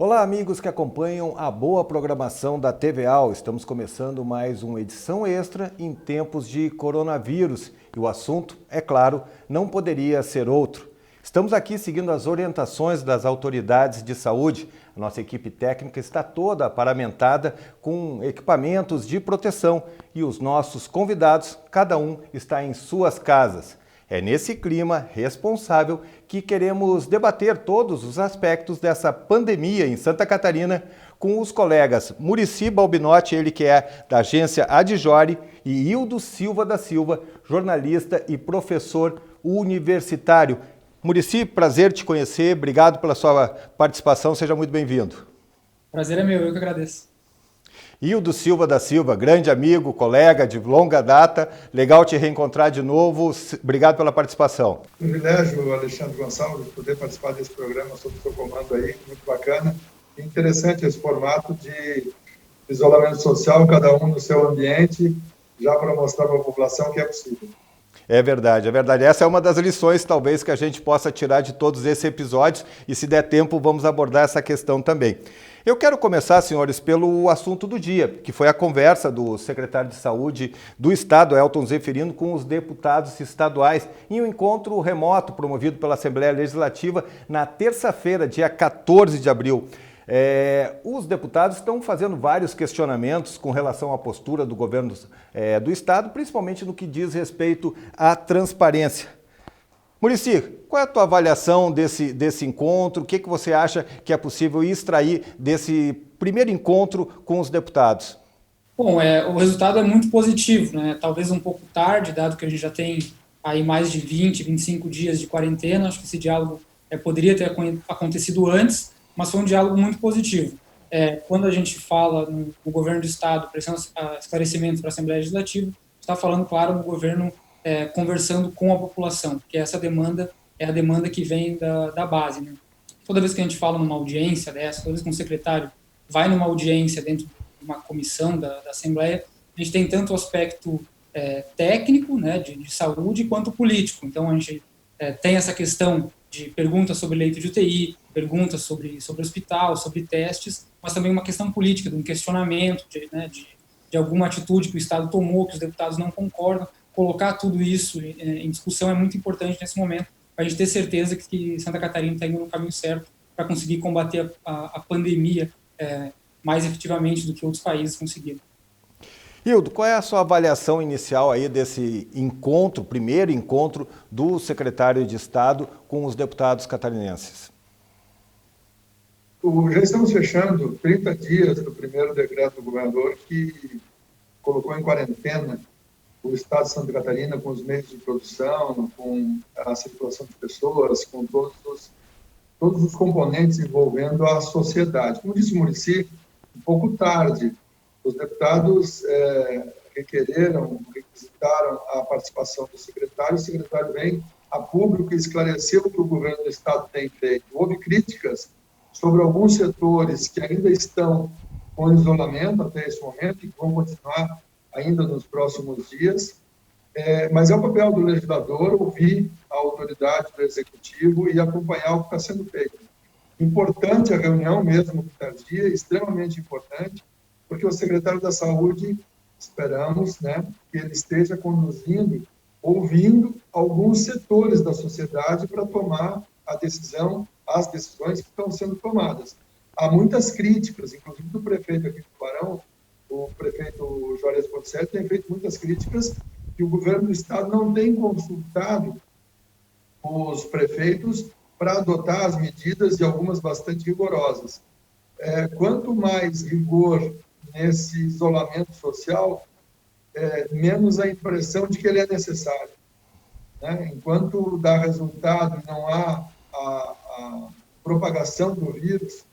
Olá, amigos que acompanham a boa programação da TVA. Estamos começando mais uma edição extra em tempos de coronavírus. E o assunto, é claro, não poderia ser outro. Estamos aqui seguindo as orientações das autoridades de saúde. A nossa equipe técnica está toda paramentada com equipamentos de proteção e os nossos convidados, cada um está em suas casas. É nesse clima responsável que queremos debater todos os aspectos dessa pandemia em Santa Catarina com os colegas Muricy Balbinotti, ele que é da agência Adjori, e Hildo Silva da Silva, jornalista e professor universitário. Muricy, prazer te conhecer, obrigado pela sua participação, seja muito bem-vindo. Prazer é meu, eu que agradeço. Hildo Silva da Silva, grande amigo, colega de longa data, legal te reencontrar de novo, obrigado pela participação. Privilégio, Alexandre Gonçalves, poder participar desse programa sob o seu comando aí, muito bacana. Interessante esse formato de isolamento social, cada um no seu ambiente, já para mostrar para a população que é possível. É verdade, é verdade. Essa é uma das lições, talvez, que a gente possa tirar de todos esses episódios e, se der tempo, vamos abordar essa questão também. Eu quero começar, senhores, pelo assunto do dia, que foi a conversa do secretário de Saúde do Estado, Elton Zefirino, com os deputados estaduais em um encontro remoto promovido pela Assembleia Legislativa na terça-feira, dia 14 de abril. Os deputados estão fazendo vários questionamentos com relação à postura do governo do Estado, principalmente no que diz respeito à transparência. Muricy, qual é a tua avaliação desse encontro? O que você acha que é possível extrair desse primeiro encontro com os deputados? Bom, o resultado é muito positivo, né? Talvez um pouco tarde, dado que a gente já tem aí mais de 20, 25 dias de quarentena. Acho que esse diálogo poderia ter acontecido antes, mas foi um diálogo muito positivo. Quando a gente fala no governo do Estado, prestando esclarecimentos para a Assembleia Legislativa, está falando, claro, no governo conversando com a população, porque essa demanda é a demanda que vem da base, né? Toda vez que a gente fala numa audiência dessa, toda vez que um secretário vai numa audiência dentro de uma comissão da Assembleia, a gente tem tanto o aspecto técnico, né, de saúde, quanto político. Então, a gente tem essa questão de perguntas sobre leito de UTI, perguntas sobre hospital, sobre testes, mas também uma questão política, de um questionamento de alguma atitude que o Estado tomou, que os deputados não concordam. Colocar tudo isso em discussão é muito importante nesse momento, para a gente ter certeza que Santa Catarina está indo no caminho certo para conseguir combater a pandemia mais efetivamente do que outros países conseguiram. Hildo, qual é a sua avaliação inicial aí desse encontro, primeiro encontro do secretário de Estado com os deputados catarinenses? Já estamos fechando 30 dias do primeiro decreto do governador que colocou em quarentena o Estado de Santa Catarina com os meios de produção, com a circulação de pessoas, com todos os componentes envolvendo a sociedade. Como disse o Muricy, um pouco tarde, os deputados requisitaram a participação do secretário. O secretário vem a público e esclareceu o que o governo do Estado tem feito. Houve críticas sobre alguns setores que ainda estão com isolamento até esse momento e que vão continuar ainda nos próximos dias, mas é o papel do legislador ouvir a autoridade do executivo e acompanhar o que está sendo feito. Importante a reunião, mesmo que tardia, extremamente importante, porque o secretário da Saúde, esperamos, né, que ele esteja conduzindo, ouvindo alguns setores da sociedade para tomar as decisões que estão sendo tomadas. Há muitas críticas, inclusive do prefeito aqui do Tubarão, o prefeito Juarez Ponticelli tem feito muitas críticas que o governo do Estado não tem consultado os prefeitos para adotar as medidas, e algumas bastante rigorosas. Quanto mais rigor nesse isolamento social, menos a impressão de que ele é necessário, né? Enquanto dá resultado e não há a propagação do vírus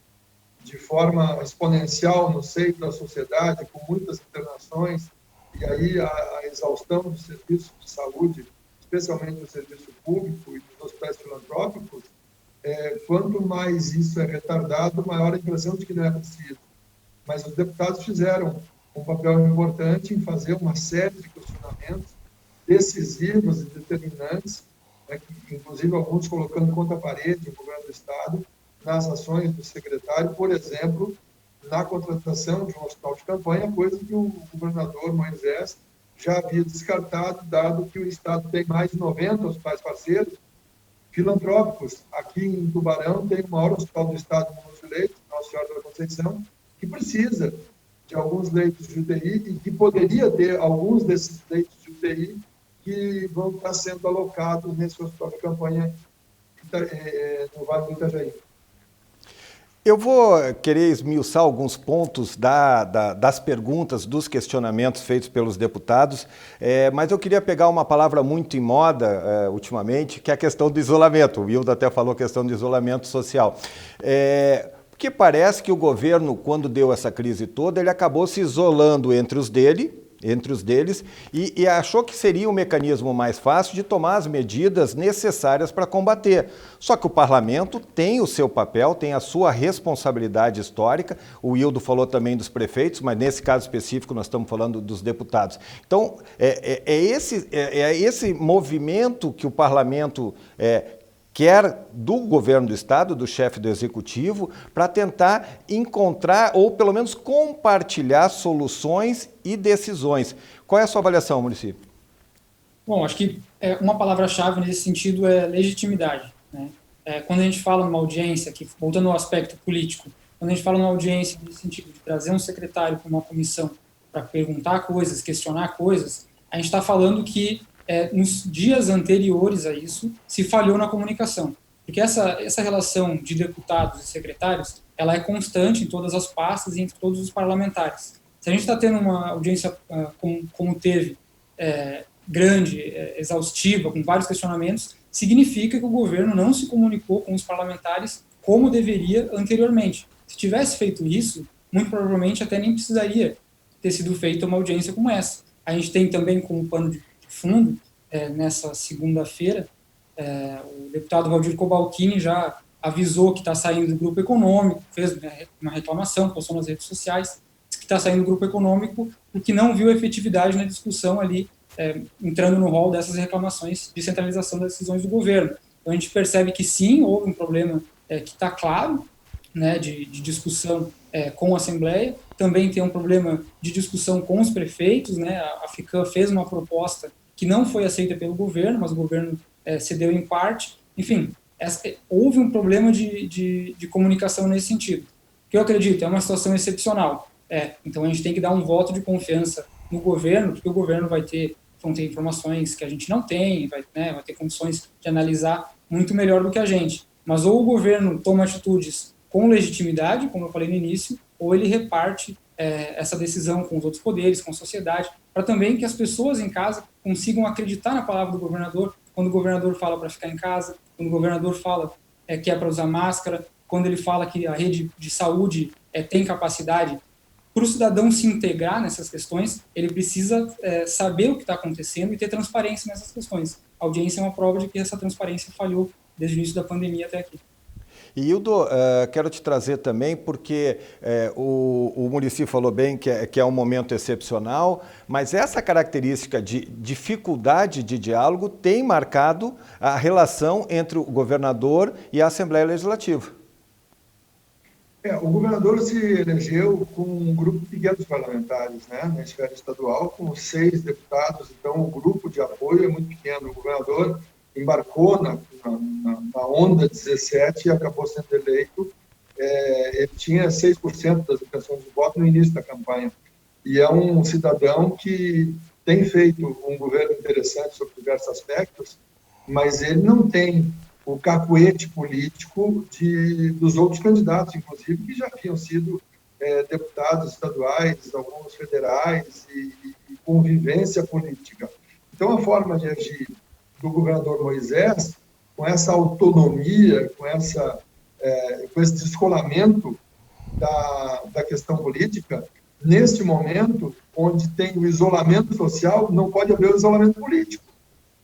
de forma exponencial no seio da sociedade, com muitas internações, e aí a exaustão dos serviços de saúde, especialmente do serviço público e dos hospitais filantrópicos, quanto mais isso é retardado, maior a impressão de que não é preciso. Mas os deputados fizeram um papel importante em fazer uma série de questionamentos decisivos e determinantes, né, inclusive alguns colocando contra a parede o governo do Estado, nas ações do secretário, por exemplo, na contratação de um hospital de campanha, coisa que o governador Moisés já havia descartado, dado que o Estado tem mais de 90 hospitais parceiros filantrópicos. Aqui em Tubarão tem o maior hospital do Estado no número de leitos, Nossa Senhora da Conceição, que precisa de alguns leitos de UTI e que poderia ter alguns desses leitos de UTI que vão estar sendo alocados nesse hospital de campanha no Vale do Itajaí. Eu vou querer esmiuçar alguns pontos das perguntas, dos questionamentos feitos pelos deputados, mas eu queria pegar uma palavra muito em moda ultimamente, que é a questão do isolamento. O Wildo até falou a questão do isolamento social. Porque parece que o governo, quando deu essa crise toda, ele acabou se isolando entre os deles e achou que seria um mecanismo mais fácil de tomar as medidas necessárias para combater. Só que o parlamento tem o seu papel, tem a sua responsabilidade histórica. O Wildo falou também dos prefeitos, mas nesse caso específico nós estamos falando dos deputados. Então, esse movimento que o parlamento quer do governo do Estado, do chefe do Executivo, para tentar encontrar ou pelo menos compartilhar soluções e decisões. Qual é a sua avaliação, Muricy? Bom, acho que uma palavra-chave nesse sentido é legitimidade, né? Quando a gente fala numa audiência, voltando ao aspecto político, quando a gente fala numa audiência no sentido de trazer um secretário para uma comissão para perguntar coisas, questionar coisas, a gente está falando que nos dias anteriores a isso, se falhou na comunicação. Porque essa relação de deputados e secretários, ela é constante em todas as pastas e entre todos os parlamentares. Se a gente está tendo uma audiência como teve, grande, exaustiva, com vários questionamentos, significa que o governo não se comunicou com os parlamentares como deveria anteriormente. Se tivesse feito isso, muito provavelmente até nem precisaria ter sido feita uma audiência como essa. A gente tem também como pano de fundo, nessa segunda-feira, o deputado Valdir Cobalcini já avisou que está saindo do grupo econômico, fez uma reclamação, postou nas redes sociais, que está saindo do grupo econômico porque não viu efetividade na discussão ali, entrando no rol dessas reclamações de centralização das decisões do governo. Então a gente percebe que sim, houve um problema que está claro, né, de discussão com a Assembleia, também tem um problema de discussão com os prefeitos, né? A FICAM fez uma proposta que não foi aceita pelo governo, mas o governo cedeu em parte. Enfim, houve um problema de comunicação nesse sentido. O que eu acredito, é uma situação excepcional. Então a gente tem que dar um voto de confiança no governo, porque o governo vão ter informações que a gente não tem, vai ter condições de analisar muito melhor do que a gente. Mas ou o governo toma atitudes com legitimidade, como eu falei no início, ou ele reparte essa decisão com os outros poderes, com a sociedade, para também que as pessoas em casa consigam acreditar na palavra do governador, quando o governador fala para ficar em casa, quando o governador fala que é para usar máscara, quando ele fala que a rede de saúde tem capacidade. Para o cidadão se integrar nessas questões, ele precisa saber o que está acontecendo e ter transparência nessas questões. A audiência é uma prova de que essa transparência falhou desde o início da pandemia até aqui. E, Hildo, quero te trazer também, porque o Muricy falou bem que é um momento excepcional, mas essa característica de dificuldade de diálogo tem marcado a relação entre o governador e a Assembleia Legislativa. O governador se elegeu com um grupo pequeno de parlamentares, né, na esfera estadual, com 6 deputados, então o grupo de apoio é muito pequeno. O governador embarcou na onda 17 e acabou sendo eleito. Ele tinha 6% das intenções de voto no início da campanha. E é um cidadão que tem feito um governo interessante sobre diversos aspectos, mas ele não tem o cacuete político dos outros candidatos, inclusive, que já haviam sido deputados estaduais, alguns federais, e convivência política. Então, a forma de agir do governador Moisés, com essa autonomia, com esse descolamento da questão política, neste momento, onde tem o isolamento social, não pode haver o isolamento político.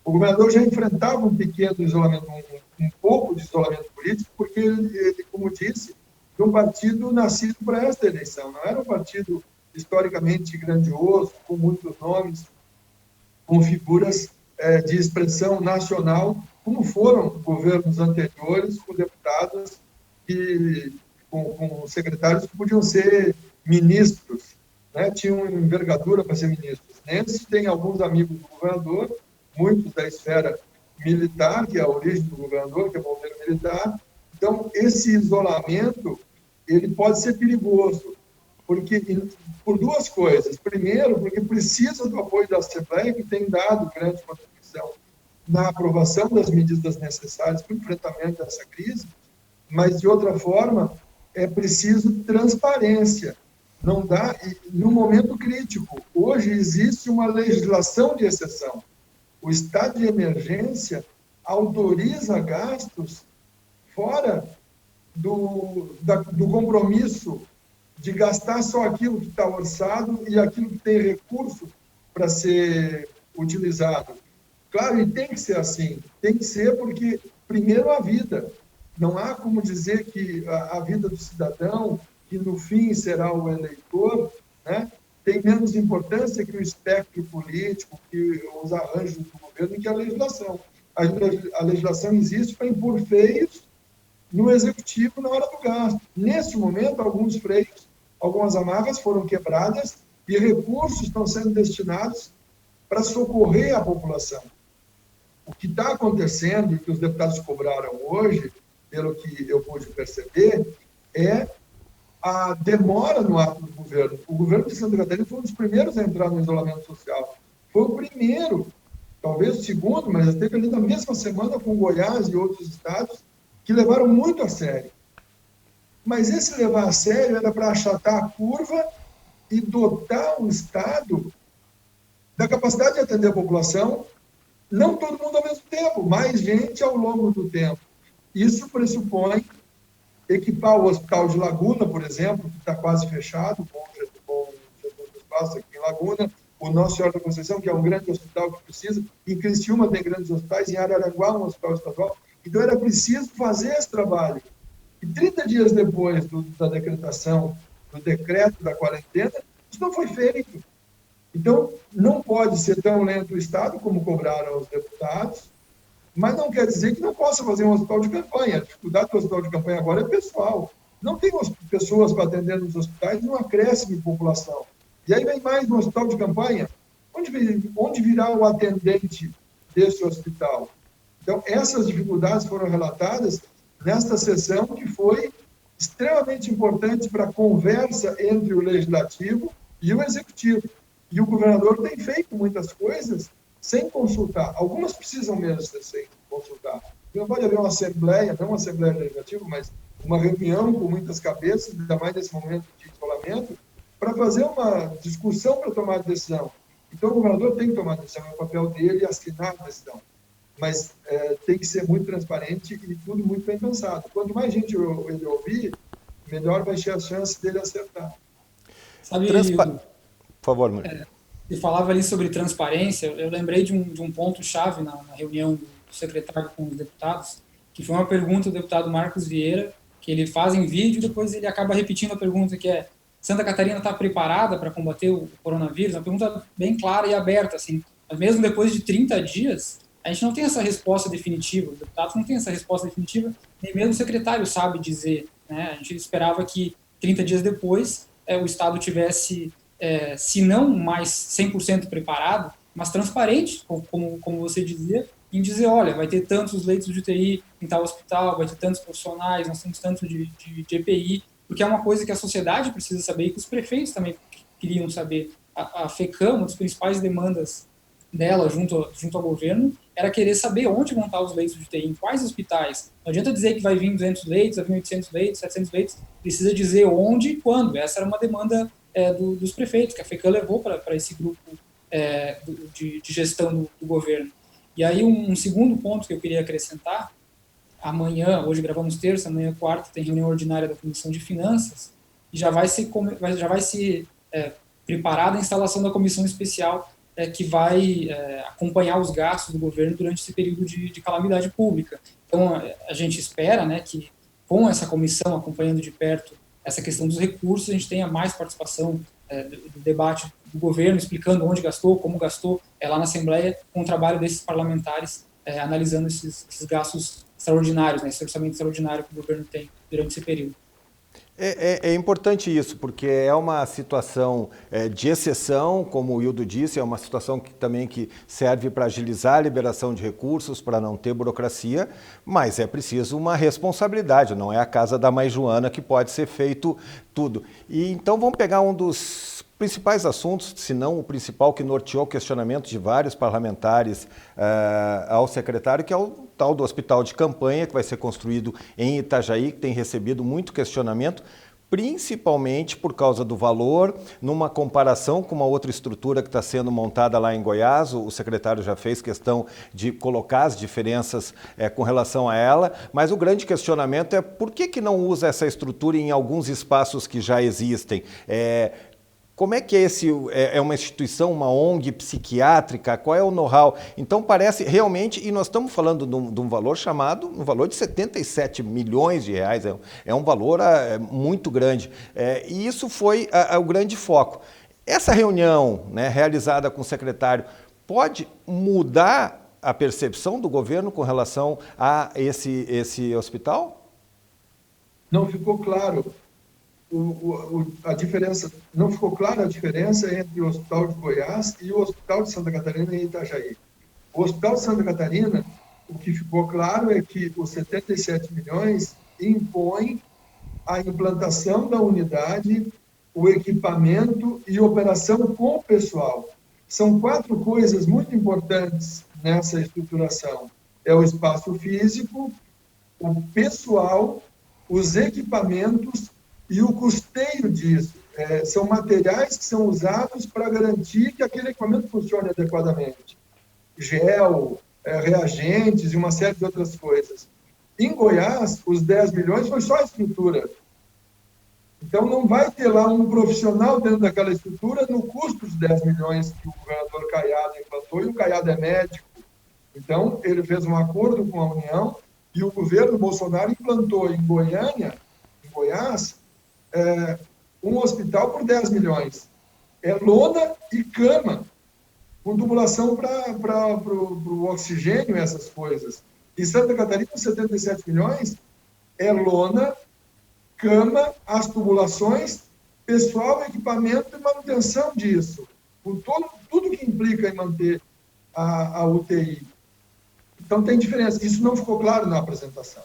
O governador já enfrentava um pequeno isolamento, um pouco de isolamento político, porque ele, como disse, de um partido nascido para esta eleição. Não era um partido historicamente grandioso, com muitos nomes, com figuras de expressão nacional, como foram governos anteriores, com deputados com secretários que podiam ser ministros, né? Tinham envergadura para ser ministros. Nesses tem alguns amigos do governador, muitos da esfera militar, que é a origem do governador, que é o governo militar. Então, esse isolamento, ele pode ser perigoso, por duas coisas. Primeiro, porque precisa do apoio da Assembleia, que tem dado grande contribuição na aprovação das medidas necessárias para o enfrentamento dessa crise, mas, de outra forma, é preciso transparência. Não dá, no momento crítico, hoje existe uma legislação de exceção. O estado de emergência autoriza gastos fora do compromisso de gastar só aquilo que está orçado e aquilo que tem recurso para ser utilizado. Claro, e tem que ser assim. Tem que ser porque, primeiro, a vida. Não há como dizer que a vida do cidadão, que no fim será o eleitor, né, tem menos importância que o espectro político, que os arranjos do governo e que a legislação. A legislação existe para impor freios no executivo na hora do gasto. Nesse momento, alguns freios, algumas amarras foram quebradas e recursos estão sendo destinados para socorrer a população. O que está acontecendo e que os deputados cobraram hoje, pelo que eu pude perceber, é a demora no ato do governo. O governo de Santa Catarina foi um dos primeiros a entrar no isolamento social. Foi o primeiro, talvez o segundo, mas esteve ali na mesma semana com Goiás e outros estados que levaram muito a sério. Mas esse levar a sério era para achatar a curva e dotar o Estado da capacidade de atender a população, não todo mundo ao mesmo tempo, mais gente ao longo do tempo. Isso pressupõe equipar o Hospital de Laguna, por exemplo, que está quase fechado, com Jesus dos Passos aqui em Laguna, o Nossa Senhora da Conceição, que é um grande hospital que precisa, em Criciúma tem grandes hospitais, em Araranguá um hospital estadual. Então era preciso fazer esse trabalho. E 30 dias depois da decretação do decreto da quarentena, isso não foi feito. Então, não pode ser tão lento o Estado, como cobraram os deputados, mas não quer dizer que não possa fazer um hospital de campanha. A dificuldade do hospital de campanha agora é pessoal. Não tem pessoas para atender nos hospitais, não acresce de população. E aí vem mais um hospital de campanha. Onde virá o atendente desse hospital? Então, essas dificuldades foram relatadas nesta sessão, que foi extremamente importante para a conversa entre o Legislativo e o Executivo. E o governador tem feito muitas coisas sem consultar. Algumas precisam mesmo ser sem consultar. Não pode haver uma assembleia, não uma assembleia legislativa, mas uma reunião com muitas cabeças, ainda mais nesse momento de isolamento, para fazer uma discussão para tomar decisão. Então, o governador tem que tomar decisão, é o papel dele assinar a decisão. Mas tem que ser muito transparente e tudo muito bem pensado. Quanto mais gente ele ouvir, melhor vai ser a chance dele acertar. Sabe, por favor, Maria. Você falava ali sobre transparência, eu lembrei de um ponto-chave na reunião do secretário com os deputados, que foi uma pergunta do deputado Marcos Vieira, que ele faz em vídeo e depois ele acaba repetindo a pergunta, que é: Santa Catarina está preparada para combater o coronavírus? Uma pergunta bem clara e aberta, assim. Mas mesmo depois de 30 dias, a gente não tem essa resposta definitiva, os deputados não têm essa resposta definitiva, nem mesmo o secretário sabe dizer, né? A gente esperava que 30 dias depois o Estado tivesse, se não mais 100% preparado, mas transparente, como você dizia, em dizer, olha, vai ter tantos leitos de UTI em tal hospital, vai ter tantos profissionais, nós temos tanto de EPI, porque é uma coisa que a sociedade precisa saber e que os prefeitos também queriam saber. A FECAM, uma das principais demandas dela junto ao governo, era querer saber onde vão estar os leitos de UTI, em quais hospitais. Não adianta dizer que vai vir 200 leitos, vai vir 800 leitos, 700 leitos, precisa dizer onde e quando. Essa era uma demanda dos prefeitos, que a FECAM levou para esse grupo de gestão do governo. E aí um segundo ponto que eu queria acrescentar: amanhã, hoje gravamos terça, amanhã quarta, tem reunião ordinária da Comissão de Finanças, e já vai se preparar a instalação da comissão especial que vai acompanhar os gastos do governo durante esse período de calamidade pública. Então, a gente espera, né, que com essa comissão acompanhando de perto essa questão dos recursos, a gente tenha mais participação do debate do governo, explicando onde gastou, como gastou, lá na Assembleia, com o trabalho desses parlamentares, analisando esses gastos extraordinários, né, esse orçamento extraordinário que o governo tem durante esse período. É importante isso, porque é uma situação de exceção, como o Hildo disse, é uma situação que serve para agilizar a liberação de recursos, para não ter burocracia, mas é preciso uma responsabilidade, não é a casa da mãe Joana que pode ser feito tudo. E então vamos pegar um dos principais assuntos, se não o principal, que norteou o questionamento de vários parlamentares ao secretário, que é o tal do hospital de campanha, que vai ser construído em Itajaí, que tem recebido muito questionamento, principalmente por causa do valor, numa comparação com uma outra estrutura que está sendo montada lá em Goiás. O secretário já fez questão de colocar as diferenças com relação a ela, mas o grande questionamento é por que não usa essa estrutura em alguns espaços que já existem? Como é que é uma instituição, uma ONG psiquiátrica? Qual é o know-how? Então parece realmente, e nós estamos falando de um valor um valor de 77 milhões de reais, é um valor muito grande. E isso foi o grande foco. Essa reunião, né, realizada com o secretário pode mudar a percepção do governo com relação a esse hospital? Não ficou claro. A diferença, não ficou clara a diferença entre o Hospital de Goiás e o Hospital de Santa Catarina em Itajaí. O Hospital de Santa Catarina, o que ficou claro é que os 77 milhões impõem a implantação da unidade, o equipamento e operação com o pessoal. São 4 coisas muito importantes nessa estruturação. É o espaço físico, o pessoal, os equipamentos e o custeio disso. São materiais que são usados para garantir que aquele equipamento funcione adequadamente. Gel, reagentes e uma série de outras coisas. Em Goiás, os 10 milhões foi só a estrutura. Então, não vai ter lá um profissional dentro daquela estrutura no custo dos 10 milhões que o governador Caiado implantou, e o Caiado é médico. Então, ele fez um acordo com a União e o governo Bolsonaro implantou em Goiás, um hospital por 10 milhões. É lona e cama, com tubulação para o oxigênio, essas coisas. Em Santa Catarina, 77 milhões, é lona, cama, as tubulações, pessoal, equipamento e manutenção disso. Com tudo que implica em manter a UTI. Então, tem diferença. Isso não ficou claro na apresentação.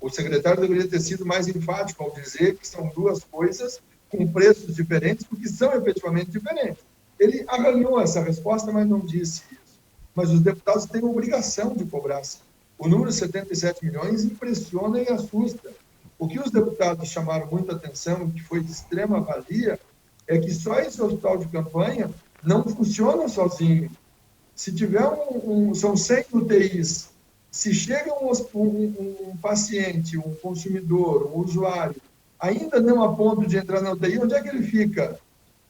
O secretário deveria ter sido mais enfático ao dizer que são 2 coisas com preços diferentes, porque são efetivamente diferentes. Ele arranhou essa resposta, mas não disse isso. Mas os deputados têm a obrigação de cobrar. O número de 77 milhões impressiona e assusta. O que os deputados chamaram muita atenção, e que foi de extrema valia, é que só esse hospital de campanha não funciona sozinho. Se tiver são 100 UTIs, se chega um paciente, um consumidor, um usuário, ainda não a ponto de entrar na UTI, onde é que ele fica?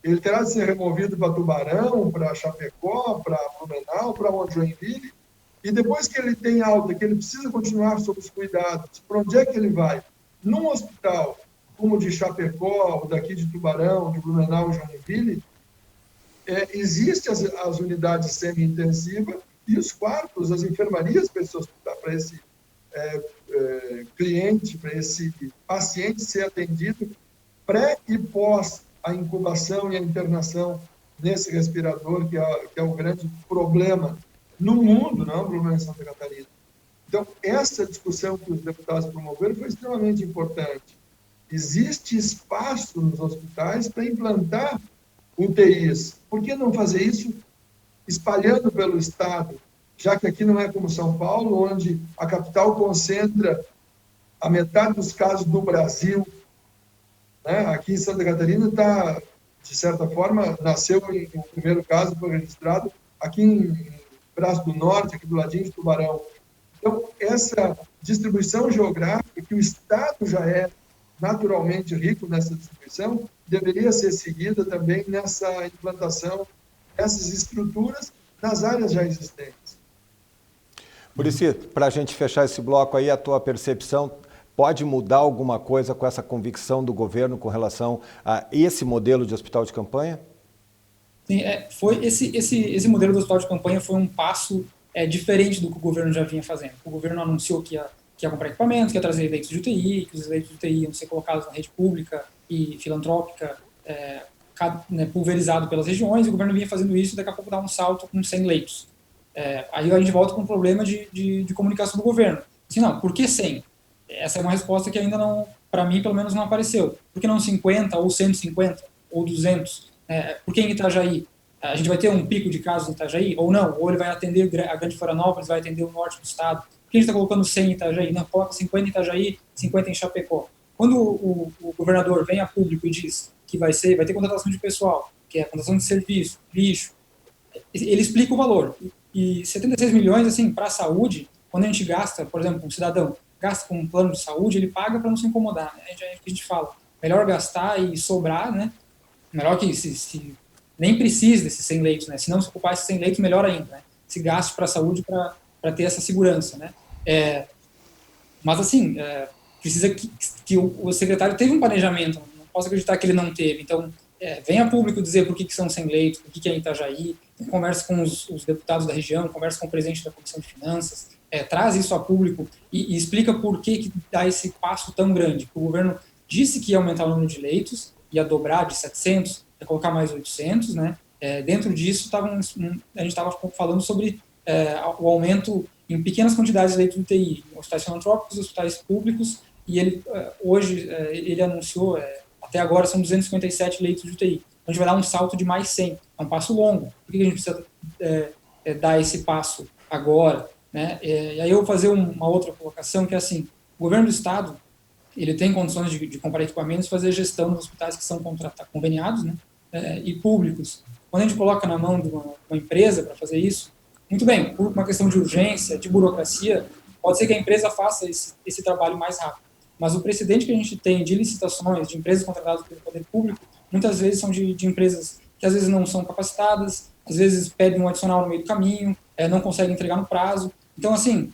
Ele terá de ser removido para Tubarão, para Chapecó, para Blumenau, para Joinville, e depois que ele tem alta, que ele precisa continuar sob os cuidados, para onde é que ele vai? Num hospital como o de Chapecó, ou daqui de Tubarão, de Blumenau, Joinville, existem as unidades semi-intensivas e os quartos, as enfermarias para esse cliente, para esse paciente ser atendido pré e pós a incubação e a internação nesse respirador, que é o grande problema no mundo, não é um problema em Santa Catarina. Então, essa discussão que os deputados promoveram foi extremamente importante. Existe espaço nos hospitais para implantar UTIs. Por que não fazer isso espalhando pelo Estado? Já que aqui não é como São Paulo, onde a capital concentra a metade dos casos do Brasil. Né? Aqui em Santa Catarina está, de certa forma, nasceu o primeiro caso, foi registrado aqui em Braço do Norte, aqui do ladinho de Tubarão. Então, essa distribuição geográfica, que o Estado já é naturalmente rico nessa distribuição, deveria ser seguida também nessa implantação dessas estruturas nas áreas já existentes. Muricy, para a gente fechar esse bloco aí, a tua percepção pode mudar alguma coisa com essa convicção do governo com relação a esse modelo de hospital de campanha? Sim, foi esse modelo do hospital de campanha foi um passo diferente do que o governo já vinha fazendo. O governo anunciou que ia quer comprar equipamentos, quer trazer leitos de UTI, que os leitos de UTI iam ser colocados na rede pública e filantrópica, pulverizado pelas regiões, e o governo vinha fazendo isso e daqui a pouco dá um salto com 100 leitos. Aí a gente volta com um problema de comunicação do governo. Assim, não, por que 100? Essa é uma resposta que ainda não, para mim, pelo menos não apareceu. Por que não 50, ou 150, ou 200? Por que em Itajaí? A gente vai ter um pico de casos em Itajaí? Ou não? Ou ele vai atender a Grande Florianópolis, vai atender o norte do estado? Por que a gente está colocando 100 em Itajaí? Não, coloca 50 em Itajaí, 50 em Chapecó. Quando o governador vem a público e diz que vai ter contratação de pessoal, que é contratação de serviço, lixo, ele explica o valor. E 76 milhões, assim, para a saúde, quando a gente gasta, por exemplo, um cidadão gasta com um plano de saúde, ele paga para não se incomodar. Né? A gente fala, melhor gastar e sobrar, né? Melhor que se nem precise desses 100 leitos, né? Se não se ocupar esses 100 leitos, melhor ainda, né? Se gaste para a saúde para ter essa segurança, né? Mas, assim, precisa que o secretário teve um planejamento, não posso acreditar que ele não teve. Então, venha a público dizer por que são 100 leitos, por que é em Itajaí, conversa com os deputados da região, conversa com o presidente da Comissão de Finanças, traz isso a público e explica por que dá esse passo tão grande. O governo disse que ia aumentar o número de leitos, ia dobrar de 700, ia colocar mais 800, né? Dentro disso, a gente estava falando sobre o aumento em pequenas quantidades de leitos de UTI, em hospitais filantrópicos, hospitais públicos, e ele hoje ele anunciou, até agora são 257 leitos de UTI. Então, a gente vai dar um salto de mais 100. É um passo longo. Por que a gente precisa dar esse passo agora? Né? E aí eu vou fazer uma outra colocação, que é assim, o governo do estado, ele tem condições de comprar equipamentos e fazer gestão dos hospitais que são conveniados, né? E públicos. Quando a gente coloca na mão de uma empresa para fazer isso, muito bem, por uma questão de urgência, de burocracia, pode ser que a empresa faça esse trabalho mais rápido. Mas o precedente que a gente tem de licitações, de empresas contratadas pelo poder público, muitas vezes são de empresas que às vezes não são capacitadas, às vezes pedem um adicional no meio do caminho, não conseguem entregar no prazo. Então, assim,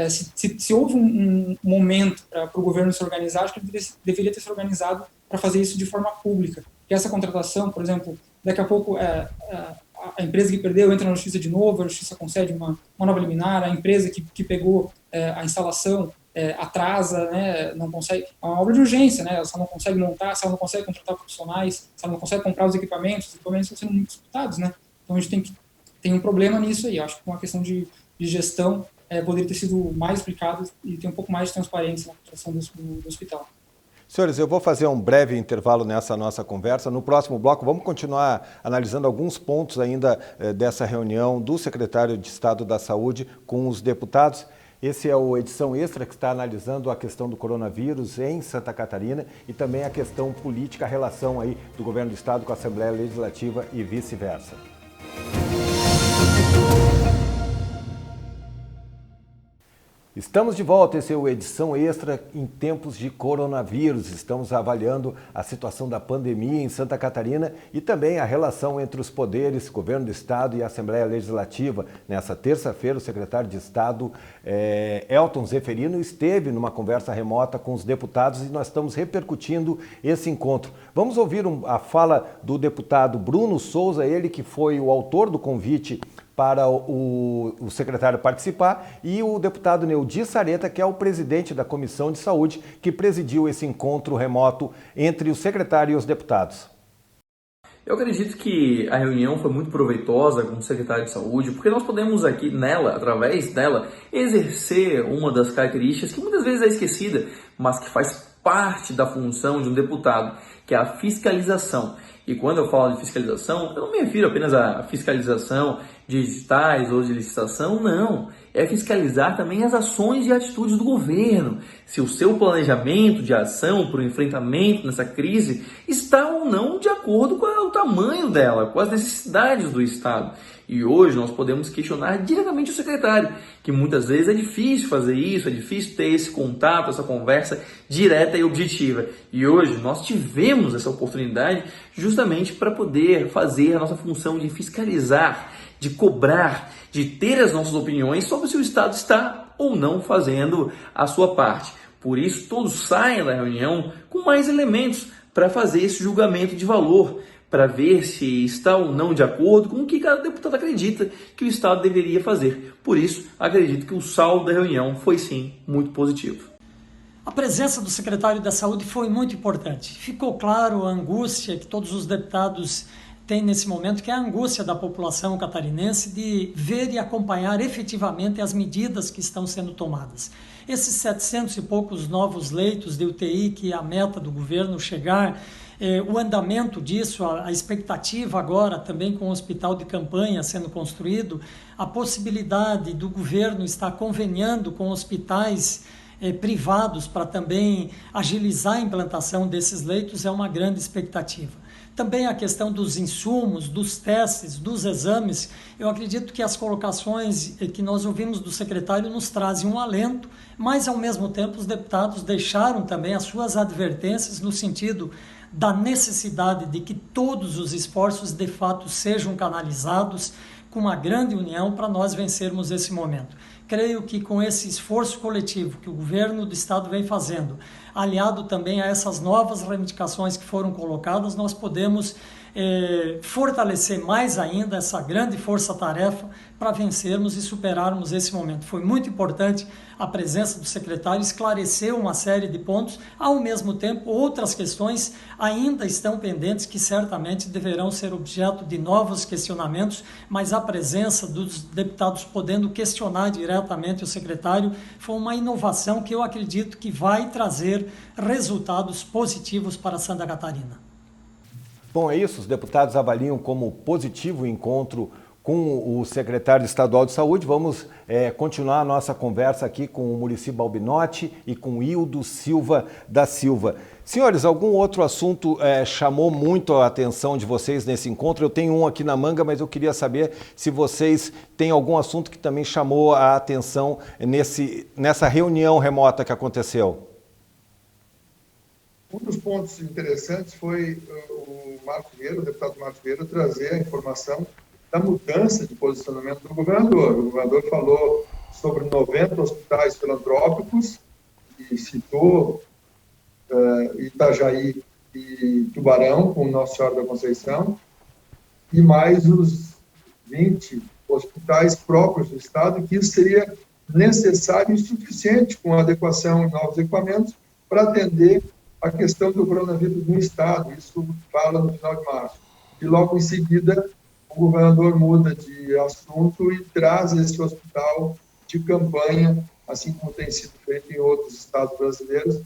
se houve um momento para o governo se organizar, acho que ele deveria ter se organizado para fazer isso de forma pública. Que essa contratação, por exemplo, daqui a pouco a empresa que perdeu entra na justiça de novo, a justiça concede uma nova liminar, a empresa que pegou a instalação atrasa, né, não consegue, é uma obra de urgência, né, se ela não consegue montar, se ela não consegue contratar profissionais, se ela não consegue comprar os equipamentos estão sendo muito disputados, né, então a gente tem um problema nisso aí. Eu acho que uma questão de gestão poderia ter sido mais explicado e ter um pouco mais de transparência na contratação do hospital. Senhores, eu vou fazer um breve intervalo nessa nossa conversa. No próximo bloco, vamos continuar analisando alguns pontos ainda dessa reunião do secretário de Estado da Saúde com os deputados. Esse é o Edição Extra, que está analisando a questão do coronavírus em Santa Catarina e também a questão política, a relação aí do governo do Estado com a Assembleia Legislativa e vice-versa. Estamos de volta, esse é o Edição Extra em tempos de coronavírus. Estamos avaliando a situação da pandemia em Santa Catarina e também a relação entre os poderes, governo do Estado e Assembleia Legislativa. Nessa terça-feira, o secretário de Estado, Elton Zeferino, esteve numa conversa remota com os deputados e nós estamos repercutindo esse encontro. Vamos ouvir a fala do deputado Bruno Souza, ele que foi o autor do convite para o secretário participar, e o deputado Neudi Sareta, que é o presidente da Comissão de Saúde, que presidiu esse encontro remoto entre o secretário e os deputados. Eu acredito que a reunião foi muito proveitosa com o secretário de Saúde, porque nós podemos aqui através dela, exercer uma das características que muitas vezes é esquecida, mas que faz parte da função de um deputado, que é a fiscalização. E quando eu falo de fiscalização, eu não me refiro apenas à fiscalização de editais ou de licitação, não. É fiscalizar também as ações e atitudes do governo. Se o seu planejamento de ação para o enfrentamento nessa crise está ou não de acordo com o tamanho dela, com as necessidades do Estado. E hoje nós podemos questionar diretamente o secretário, que muitas vezes é difícil fazer isso, é difícil ter esse contato, essa conversa direta e objetiva. E hoje nós tivemos essa oportunidade justamente para poder fazer a nossa função de fiscalizar, de cobrar, de ter as nossas opiniões sobre se o Estado está ou não fazendo a sua parte. Por isso, todos saem da reunião com mais elementos para fazer esse julgamento de valor, para ver se está ou não de acordo com o que cada deputado acredita que o Estado deveria fazer. Por isso, acredito que o saldo da reunião foi sim muito positivo. A presença do secretário da Saúde foi muito importante. Ficou claro a angústia que todos os deputados têm nesse momento, que é a angústia da população catarinense de ver e acompanhar efetivamente as medidas que estão sendo tomadas. Esses 700 e poucos novos leitos de UTI, que é a meta do governo chegar, o andamento disso, a expectativa agora também com o hospital de campanha sendo construído, a possibilidade do governo estar conveniando com hospitais privados para também agilizar a implantação desses leitos é uma grande expectativa. Também a questão dos insumos, dos testes, dos exames, eu acredito que as colocações que nós ouvimos do secretário nos trazem um alento, mas ao mesmo tempo os deputados deixaram também as suas advertências no sentido da necessidade de que todos os esforços de fato sejam canalizados com uma grande união para nós vencermos esse momento. Creio que com esse esforço coletivo que o governo do estado vem fazendo, aliado também a essas novas reivindicações que foram colocadas, nós podemos fortalecer mais ainda essa grande força-tarefa para vencermos e superarmos esse momento. Foi muito importante a presença do secretário, esclareceu uma série de pontos, ao mesmo tempo outras questões ainda estão pendentes que certamente deverão ser objeto de novos questionamentos, mas a presença dos deputados podendo questionar diretamente o secretário foi uma inovação que eu acredito que vai trazer resultados positivos para Santa Catarina. Bom, é isso. Os deputados avaliam como positivo o encontro com o secretário estadual de saúde. Vamos continuar a nossa conversa aqui com o Muricy Balbinotti e com Hildo Silva da Silva. Senhores, algum outro assunto chamou muito a atenção de vocês nesse encontro? Eu tenho um aqui na manga, mas eu queria saber se vocês têm algum assunto que também chamou a atenção nessa reunião remota que aconteceu. Um dos pontos interessantes foi o deputado Marcos Vieira, trazer a informação da mudança de posicionamento do governador. O governador falou sobre 90 hospitais filantrópicos e citou Itajaí e Tubarão, com Nossa Senhora da Conceição, e mais os 20 hospitais próprios do estado, que isso seria necessário e suficiente, com adequação e novos equipamentos, para atender a questão do coronavírus no estado. Isso fala no final de março. E logo em seguida, o governador muda de assunto e traz esse hospital de campanha, assim como tem sido feito em outros estados brasileiros,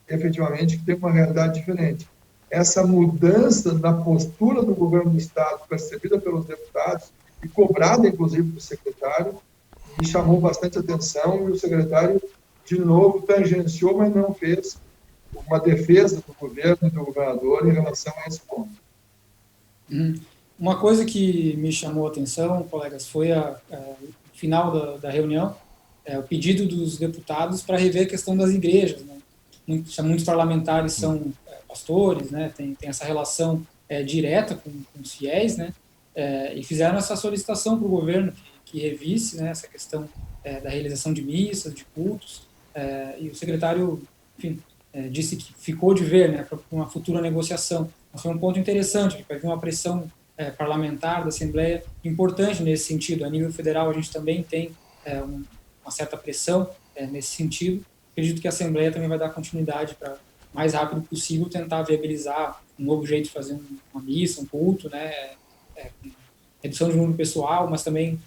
efetivamente que tem uma realidade diferente. Essa mudança na postura do governo do estado, percebida pelos deputados e cobrada, inclusive, pelo secretário, me chamou bastante atenção, e o secretário, de novo, tangenciou, mas não fez uma defesa do governo e do governador em relação a esse ponto. Uma coisa que me chamou a atenção, colegas, foi no final da reunião, o pedido dos deputados para rever a questão das igrejas, né? Muitos parlamentares são pastores, né? Tem essa relação direta com os fiéis, né? E fizeram essa solicitação para o governo que revisse, né, essa questão da realização de missas, de cultos, e o secretário, enfim, disse que ficou de ver, né, para uma futura negociação. Mas foi um ponto interessante, que vai vir uma pressão parlamentar da Assembleia importante nesse sentido. A nível federal, a gente também tem uma certa pressão nesse sentido. Acredito que a Assembleia também vai dar continuidade para, mais rápido possível, tentar viabilizar um novo jeito de fazer uma missa, um culto, né, com redução de número pessoal, mas também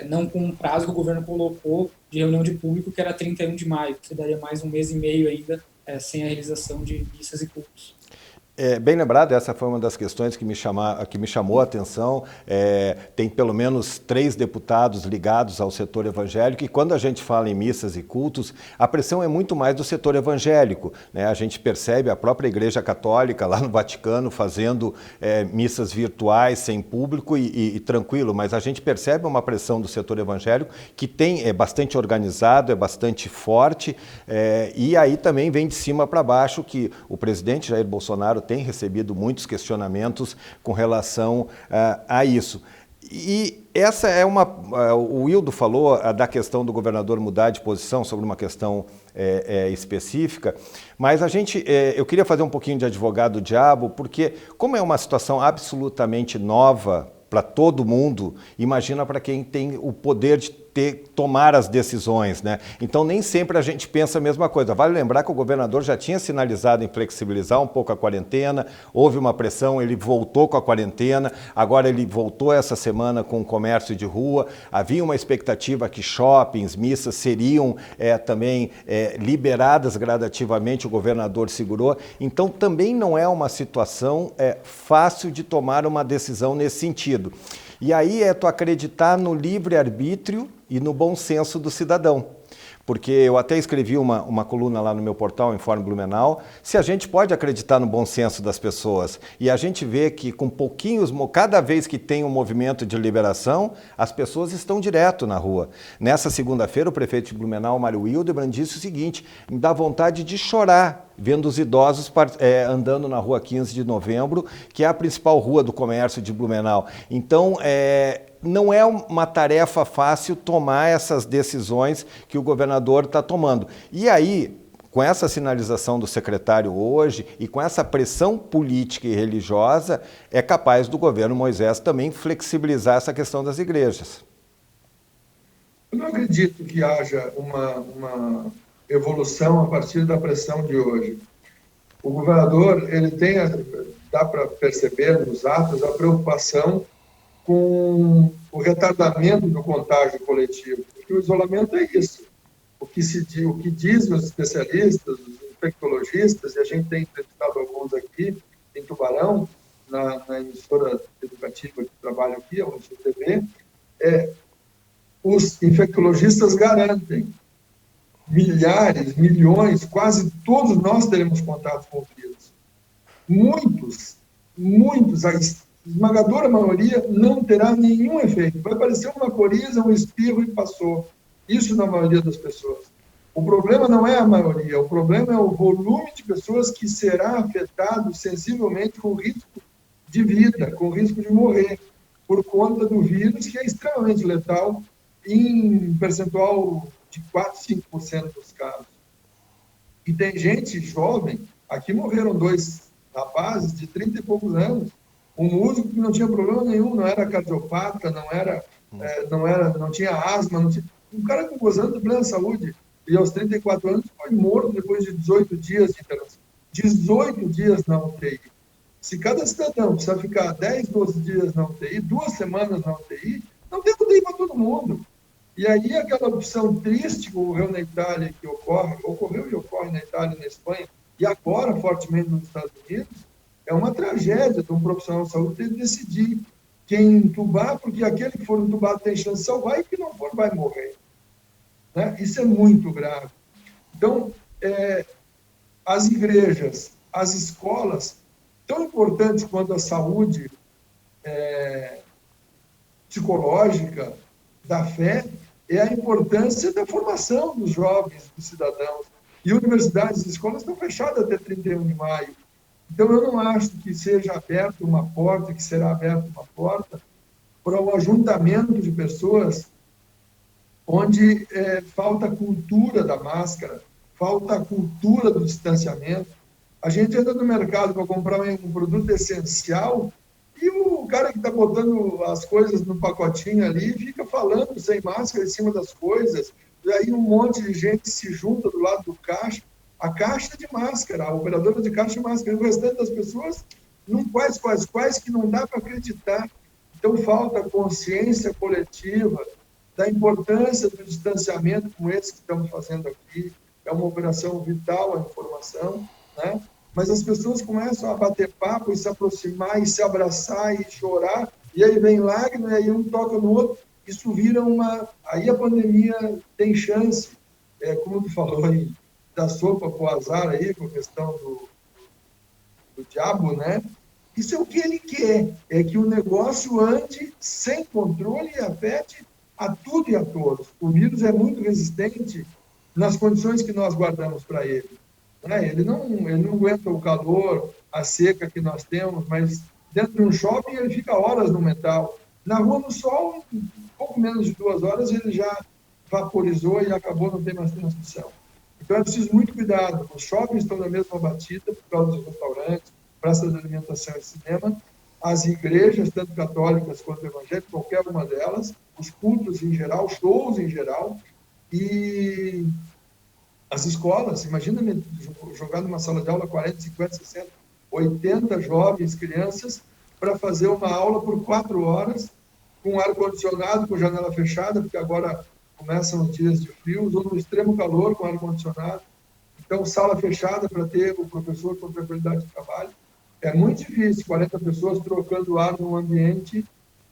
não com um prazo que o governo colocou de reunião de público, que era 31 de maio, que daria mais um mês e meio ainda sem a realização de missas e cultos. Bem lembrado, essa foi uma das questões que me chamou a atenção. Tem pelo menos 3 deputados ligados ao setor evangélico, e quando a gente fala em missas e cultos, a pressão é muito mais do setor evangélico, né? A gente percebe a própria Igreja Católica lá no Vaticano fazendo missas virtuais, sem público e tranquilo, mas a gente percebe uma pressão do setor evangélico que é bastante organizado, é bastante forte, e aí também vem de cima para baixo que o presidente Jair Bolsonaro tem recebido muitos questionamentos com relação a isso. E essa é o Wildo falou da questão do governador mudar de posição sobre uma questão específica, mas eu queria fazer um pouquinho de advogado diabo, porque como é uma situação absolutamente nova para todo mundo, imagina para quem tem o poder de tomar as decisões, né? Então nem sempre a gente pensa a mesma coisa. Vale lembrar que o governador já tinha sinalizado em flexibilizar um pouco a quarentena, houve uma pressão, ele voltou com a quarentena, agora ele voltou essa semana com o comércio de rua, havia uma expectativa que shoppings, missas seriam também liberadas gradativamente, o governador segurou, então também não é uma situação fácil de tomar uma decisão nesse sentido. E aí tu acreditar no livre-arbítrio e no bom senso do cidadão. Porque eu até escrevi uma coluna lá no meu portal, Informe Blumenau, se a gente pode acreditar no bom senso das pessoas. E a gente vê que com pouquinhos, cada vez que tem um movimento de liberação, as pessoas estão direto na rua. Nessa segunda-feira, o prefeito de Blumenau, Mário Hildebrand, disse o seguinte: me dá vontade de chorar vendo os idosos andando na rua 15 de novembro, que é a principal rua do comércio de Blumenau. Então, não é uma tarefa fácil tomar essas decisões que o governador está tomando. E aí, com essa sinalização do secretário hoje e com essa pressão política e religiosa, é capaz do governo Moisés também flexibilizar essa questão das igrejas. Eu não acredito que haja uma evolução a partir da pressão de hoje. O governador, ele dá para perceber nos atos a preocupação com o retardamento do contágio coletivo, porque o isolamento é isso. O que dizem os especialistas, os infectologistas, e a gente tem entrevistado alguns aqui em Tubarão, na emissora educativa que trabalha aqui, a UniCTV, os infectologistas garantem milhares, milhões, quase todos nós teremos contato com o vírus. Muitos, a esmagadora maioria não terá nenhum efeito. Vai parecer uma coriza, um espirro e passou. Isso na maioria das pessoas. O problema não é a maioria, o problema é o volume de pessoas que será afetado sensivelmente com risco de vida, com risco de morrer, por conta do vírus, que é extremamente letal, em percentual de 4, 5% dos casos. E tem gente jovem, aqui morreram 2 rapazes de 30 e poucos anos, um músico que não tinha problema nenhum, não era cardiopata, não tinha asma, um cara gozando de plena saúde, e aos 34 anos foi morto depois de 18 dias de internação. 18 dias na UTI. Se cada cidadão precisa ficar 10, 12 dias na UTI, 2 semanas na UTI, não tem UTI para todo mundo. E aí aquela opção triste que ocorreu na Itália, ocorreu e ocorre na Itália e na Espanha, e agora fortemente nos Estados Unidos, é uma tragédia de um profissional de saúde ter de decidir quem entubar, porque aquele que for entubado tem chance de salvar e que não for vai morrer. Né? Isso é muito grave. Então, as igrejas, as escolas, tão importantes quanto a saúde psicológica, da fé, é a importância da formação dos jovens, dos cidadãos. E universidades e escolas estão fechadas até 31 de maio. Então, eu não acho que seja aberta uma porta, que será aberta uma porta para um ajuntamento de pessoas onde falta a cultura da máscara, falta a cultura do distanciamento. A gente entra no mercado para comprar um produto essencial e o cara que está botando as coisas no pacotinho ali fica falando sem máscara em cima das coisas, e aí um monte de gente se junta do lado do caixa, a caixa de máscara, a operadora de caixa de máscara, e o restante das pessoas, quais que não dá para acreditar. Então falta consciência coletiva da importância do distanciamento como esse que estamos fazendo aqui, é uma operação vital a informação, né? Mas as pessoas começam a bater papo e se aproximar e se abraçar e chorar, e aí vem lágrima, e aí um toca no outro, isso vira aí a pandemia tem chance, como tu falou aí, da sopa pro azar aí, com a questão do diabo, né? Isso é o que ele quer, é que o negócio ande sem controle e afete a tudo e a todos. O vírus é muito resistente nas condições que nós guardamos para ele. Ele não aguenta o calor, a seca que nós temos, mas dentro de um shopping ele fica horas no metal. Na rua, no sol, um pouco menos de 2 horas, ele já vaporizou e acabou, não tem mais transmissão. Então é preciso muito cuidado. Os shoppings estão na mesma batida, por causa dos restaurantes, praças de alimentação e cinema, as igrejas, tanto católicas quanto evangélicas, qualquer uma delas, os cultos em geral, shows em geral, e as escolas. Imagina jogar numa sala de aula 40, 50, 60, 80 jovens, crianças, para fazer uma aula por 4 horas, com ar-condicionado, com janela fechada, porque agora começam os dias de frio, ou no extremo calor, com ar-condicionado. Então, sala fechada para ter o professor com tranquilidade de trabalho. É muito difícil, 40 pessoas trocando ar num ambiente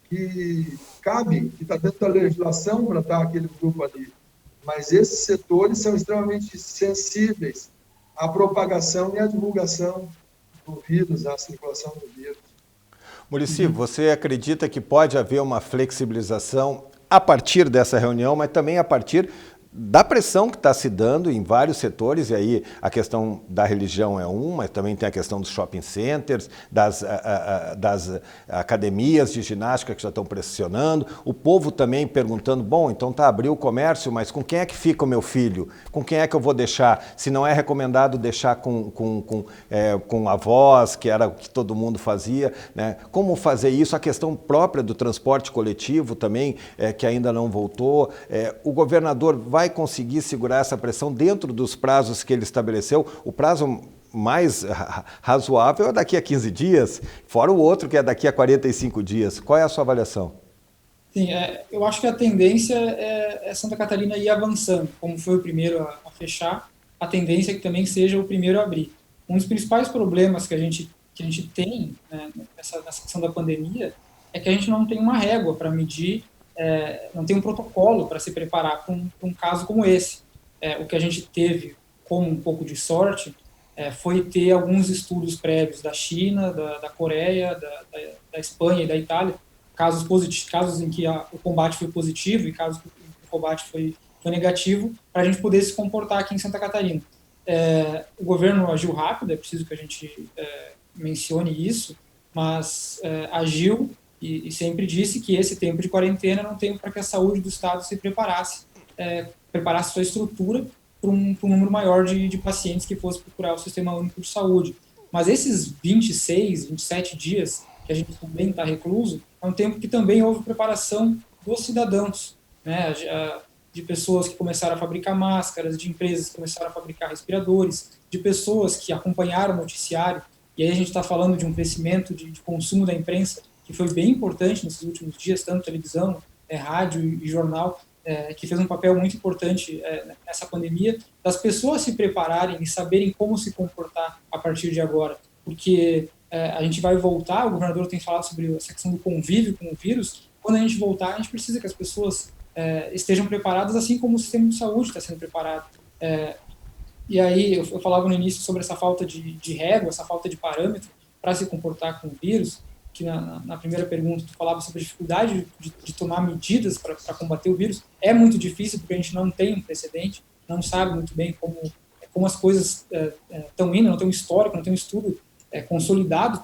que cabe, que está dentro da legislação para estar aquele grupo ali. Mas esses setores são extremamente sensíveis à propagação e à divulgação do vírus, à circulação do vírus. Muricy, você acredita que pode haver uma flexibilização a partir dessa reunião, mas também a partir da pressão que está se dando em vários setores, e aí a questão da religião é mas também tem a questão dos shopping centers, das academias de ginástica que já estão pressionando, o povo também perguntando, bom, então abriu o comércio, mas com quem é que fica o meu filho? Com quem é que eu vou deixar? Se não é recomendado deixar com avós, que era o que todo mundo fazia, né? Como fazer isso? A questão própria do transporte coletivo também, que ainda não voltou. O governador vai conseguir segurar essa pressão dentro dos prazos que ele estabeleceu? O prazo mais razoável é daqui a 15 dias, fora o outro que é daqui a 45 dias. Qual é a sua avaliação? Sim, eu acho que a tendência é Santa Catarina ir avançando. Como foi o primeiro a fechar, a tendência é que também seja o primeiro a abrir. Um dos principais problemas que a gente tem, né, nessa questão da pandemia é que a gente não tem uma régua para medir, não tem um protocolo para se preparar para um caso como esse. O que a gente teve como um pouco de sorte foi ter alguns estudos prévios da China, da Coreia, da Espanha e da Itália, casos em que o combate foi positivo e casos em que o combate foi negativo, para a gente poder se comportar aqui em Santa Catarina. O governo agiu rápido, é preciso que a gente mencione isso, mas agiu e sempre disse que esse tempo de quarentena era um tempo para que a saúde do Estado se preparasse sua estrutura para um número maior de pacientes que fosse procurar o Sistema Único de Saúde. Mas esses 26, 27 dias que a gente também está recluso, é um tempo que também houve preparação dos cidadãos, né? De pessoas que começaram a fabricar máscaras, de empresas que começaram a fabricar respiradores, de pessoas que acompanharam o noticiário, e aí a gente está falando de um crescimento de consumo da imprensa que foi bem importante nesses últimos dias, tanto televisão, rádio e jornal, que fez um papel muito importante nessa pandemia, das pessoas se prepararem e saberem como se comportar a partir de agora, porque a gente vai voltar, o governador tem falado sobre essa questão do convívio com o vírus, quando a gente voltar, a gente precisa que as pessoas estejam preparadas, assim como o sistema de saúde está sendo preparado. E aí, eu falava no início sobre essa falta de régua, essa falta de parâmetro para se comportar com o vírus, que na primeira pergunta tu falava sobre a dificuldade de tomar medidas para combater o vírus. É muito difícil porque a gente não tem um precedente, não sabe muito bem como as coisas estão indo, não tem um histórico, não tem um estudo consolidado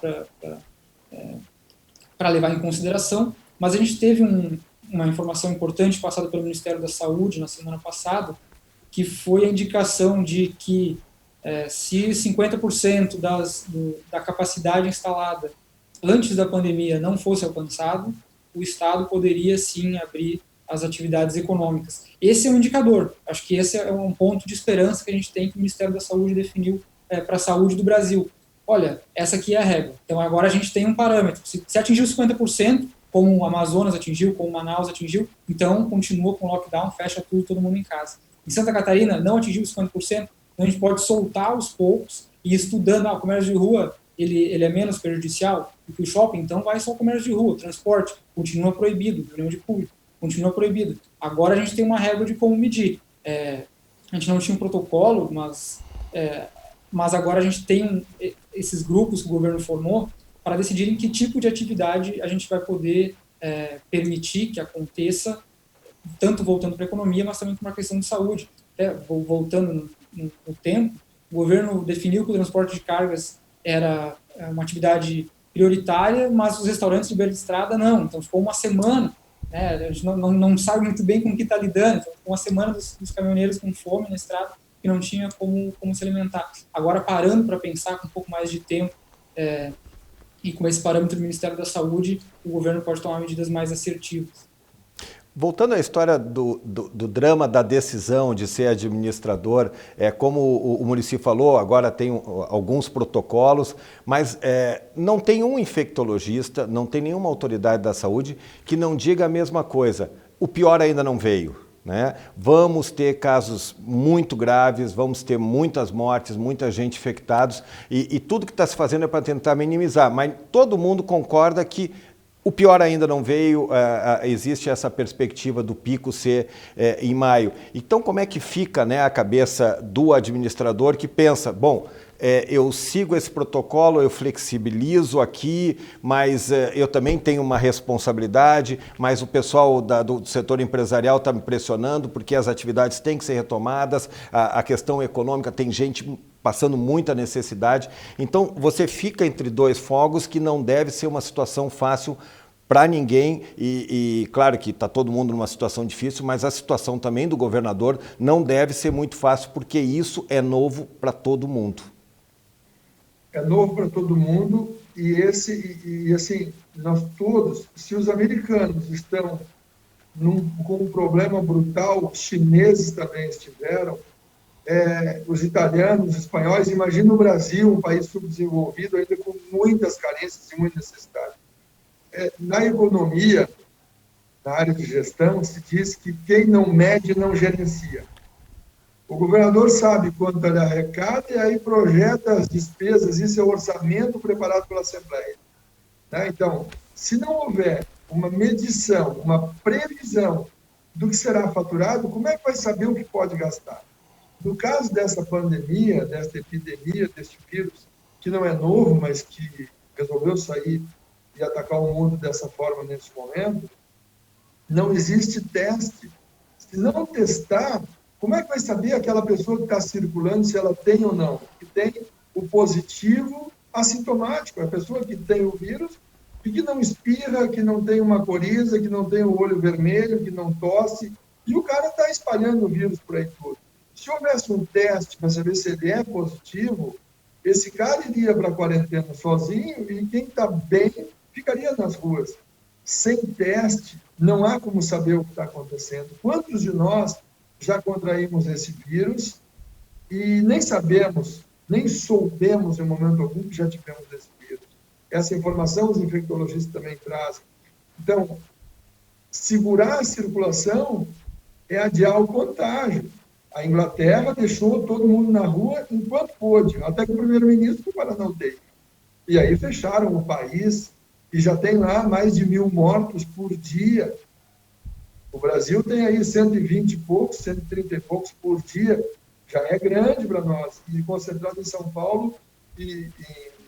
para levar em consideração, mas a gente teve uma informação importante passada pelo Ministério da Saúde na semana passada, que foi a indicação de que se 50% da capacidade instalada antes da pandemia não fosse alcançado, o Estado poderia sim abrir as atividades econômicas. Esse é um indicador, acho que esse é um ponto de esperança que a gente tem que o Ministério da Saúde definiu para a saúde do Brasil. Olha, essa aqui é a régua. Então agora a gente tem um parâmetro. Se atingiu 50%, como o Amazonas atingiu, como Manaus atingiu, então continua com o lockdown, fecha tudo, todo mundo em casa. Em Santa Catarina não atingiu 50%, então a gente pode soltar aos poucos e ir estudando, o comércio de rua ele é menos prejudicial do que o shopping, então vai só o comércio de rua, o transporte continua proibido, reunião de público continua proibido. Agora a gente tem uma regra de como medir. A gente não tinha um protocolo, mas agora a gente tem esses grupos que o governo formou para decidirem que tipo de atividade a gente vai poder permitir que aconteça, tanto voltando para a economia, mas também para uma questão de saúde. Voltando no tempo, o governo definiu que o transporte de cargas era uma atividade prioritária, mas os restaurantes de beira de estrada não. Então ficou uma semana, né? A gente não sabe muito bem com o que está lidando. Então, ficou uma semana dos caminhoneiros com fome na estrada que não tinha como se alimentar. Agora, parando para pensar com um pouco mais de tempo, e com esse parâmetro do Ministério da Saúde, o governo pode tomar medidas mais assertivas. Voltando à história do drama da decisão de ser administrador, como o Muricy falou, agora tem alguns protocolos, mas não tem um infectologista, não tem nenhuma autoridade da saúde que não diga a mesma coisa. O pior ainda não veio, né? Vamos ter casos muito graves, vamos ter muitas mortes, muita gente infectados, e tudo que está se fazendo é para tentar minimizar, mas todo mundo concorda que o pior ainda não veio, existe essa perspectiva do pico ser em maio. Então, como é que fica, né, a cabeça do administrador que pensa, bom, eu sigo esse protocolo, eu flexibilizo aqui, mas eu também tenho uma responsabilidade, mas o pessoal do setor empresarial está me pressionando porque as atividades têm que ser retomadas, a questão econômica, tem gente passando muita necessidade. Então, você fica entre dois fogos que não deve ser uma situação fácil para ninguém e claro que está todo mundo numa situação difícil, mas a situação também do governador não deve ser muito fácil, porque isso é novo para todo mundo. É novo para todo mundo e assim, nós todos, se os americanos estão com um problema brutal, os chineses também estiveram, os italianos, os espanhóis, imagina o Brasil, um país subdesenvolvido, ainda com muitas carências e muita necessidade. Na economia, na área de gestão, se diz que quem não mede não gerencia. O governador sabe quanto ele arrecada e aí projeta as despesas, isso é o orçamento preparado pela Assembleia. Né? Então, se não houver uma medição, uma previsão do que será faturado, como é que vai saber o que pode gastar? No caso dessa pandemia, dessa epidemia, deste vírus, que não é novo, mas que resolveu sair e atacar o mundo dessa forma nesse momento, não existe teste. Se não testar, como é que vai saber aquela pessoa que está circulando se ela tem ou não? Que tem o positivo assintomático, a pessoa que tem o vírus e que não espirra, que não tem uma coriza, que não tem o olho vermelho, que não tosse, e o cara está espalhando o vírus por aí todo. Se houvesse um teste para saber se ele é positivo, esse cara iria para a quarentena sozinho e quem está bem ficaria nas ruas. Sem teste, não há como saber o que está acontecendo. Quantos de nós já contraímos esse vírus e nem sabemos, nem soubemos em momento algum que já tivemos esse vírus? Essa informação os infectologistas também trazem. Então, segurar a circulação é adiar o contágio. A Inglaterra deixou todo mundo na rua enquanto pôde, até que o primeiro-ministro foi para na UTI. E aí fecharam o país e já tem lá mais de 1.000 mortos por dia. O Brasil tem aí 120 e poucos, 130 e poucos por dia, já é grande para nós, e concentrado em São Paulo e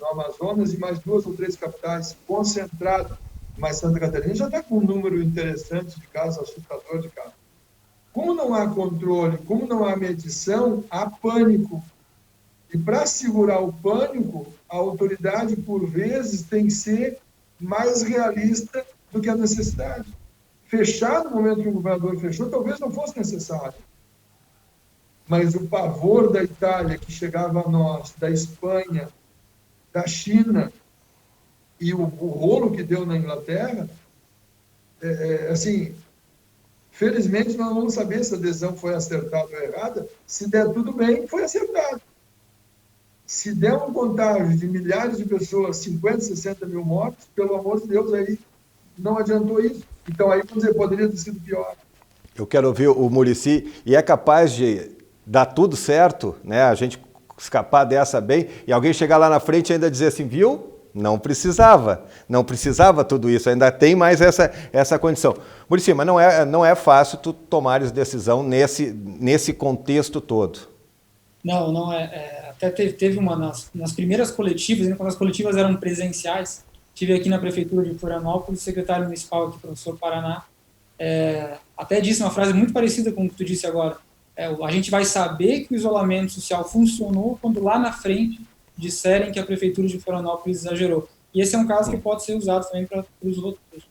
no Amazonas e mais 2 ou 3 capitais, concentrado. Mas Santa Catarina já está com um número interessante de casos, assustador de casos. Como não há controle, como não há medição, há pânico. E para segurar o pânico, a autoridade, por vezes, tem que ser mais realista do que a necessidade. Fechar no momento que o governador fechou, talvez não fosse necessário. Mas o pavor da Itália, que chegava a nós, da Espanha, da China, e o rolo que deu na Inglaterra, assim, felizmente nós vamos saber se a decisão foi acertada ou errada. Se der tudo bem, foi acertado. Se der um contágio de milhares de pessoas, 50, 60 mil mortos, pelo amor de Deus, aí não adiantou isso. Então, aí, vamos dizer, poderia ter sido pior. Eu quero ouvir o Muricy, e é capaz de dar tudo certo, né? A gente escapar dessa bem, e alguém chegar lá na frente e ainda dizer assim, viu? Não precisava tudo isso, ainda tem mais essa condição. Muricy, mas não é fácil tu tomares decisão nesse contexto todo. Não é. Até teve uma nas primeiras coletivas, quando as coletivas eram presenciais, tive aqui na prefeitura de Florianópolis, o secretário municipal aqui, professor Paraná, até disse uma frase muito parecida com o que tu disse agora. A gente vai saber que o isolamento social funcionou quando lá na frente disserem que a prefeitura de Florianópolis exagerou. E esse é um caso que pode ser usado também para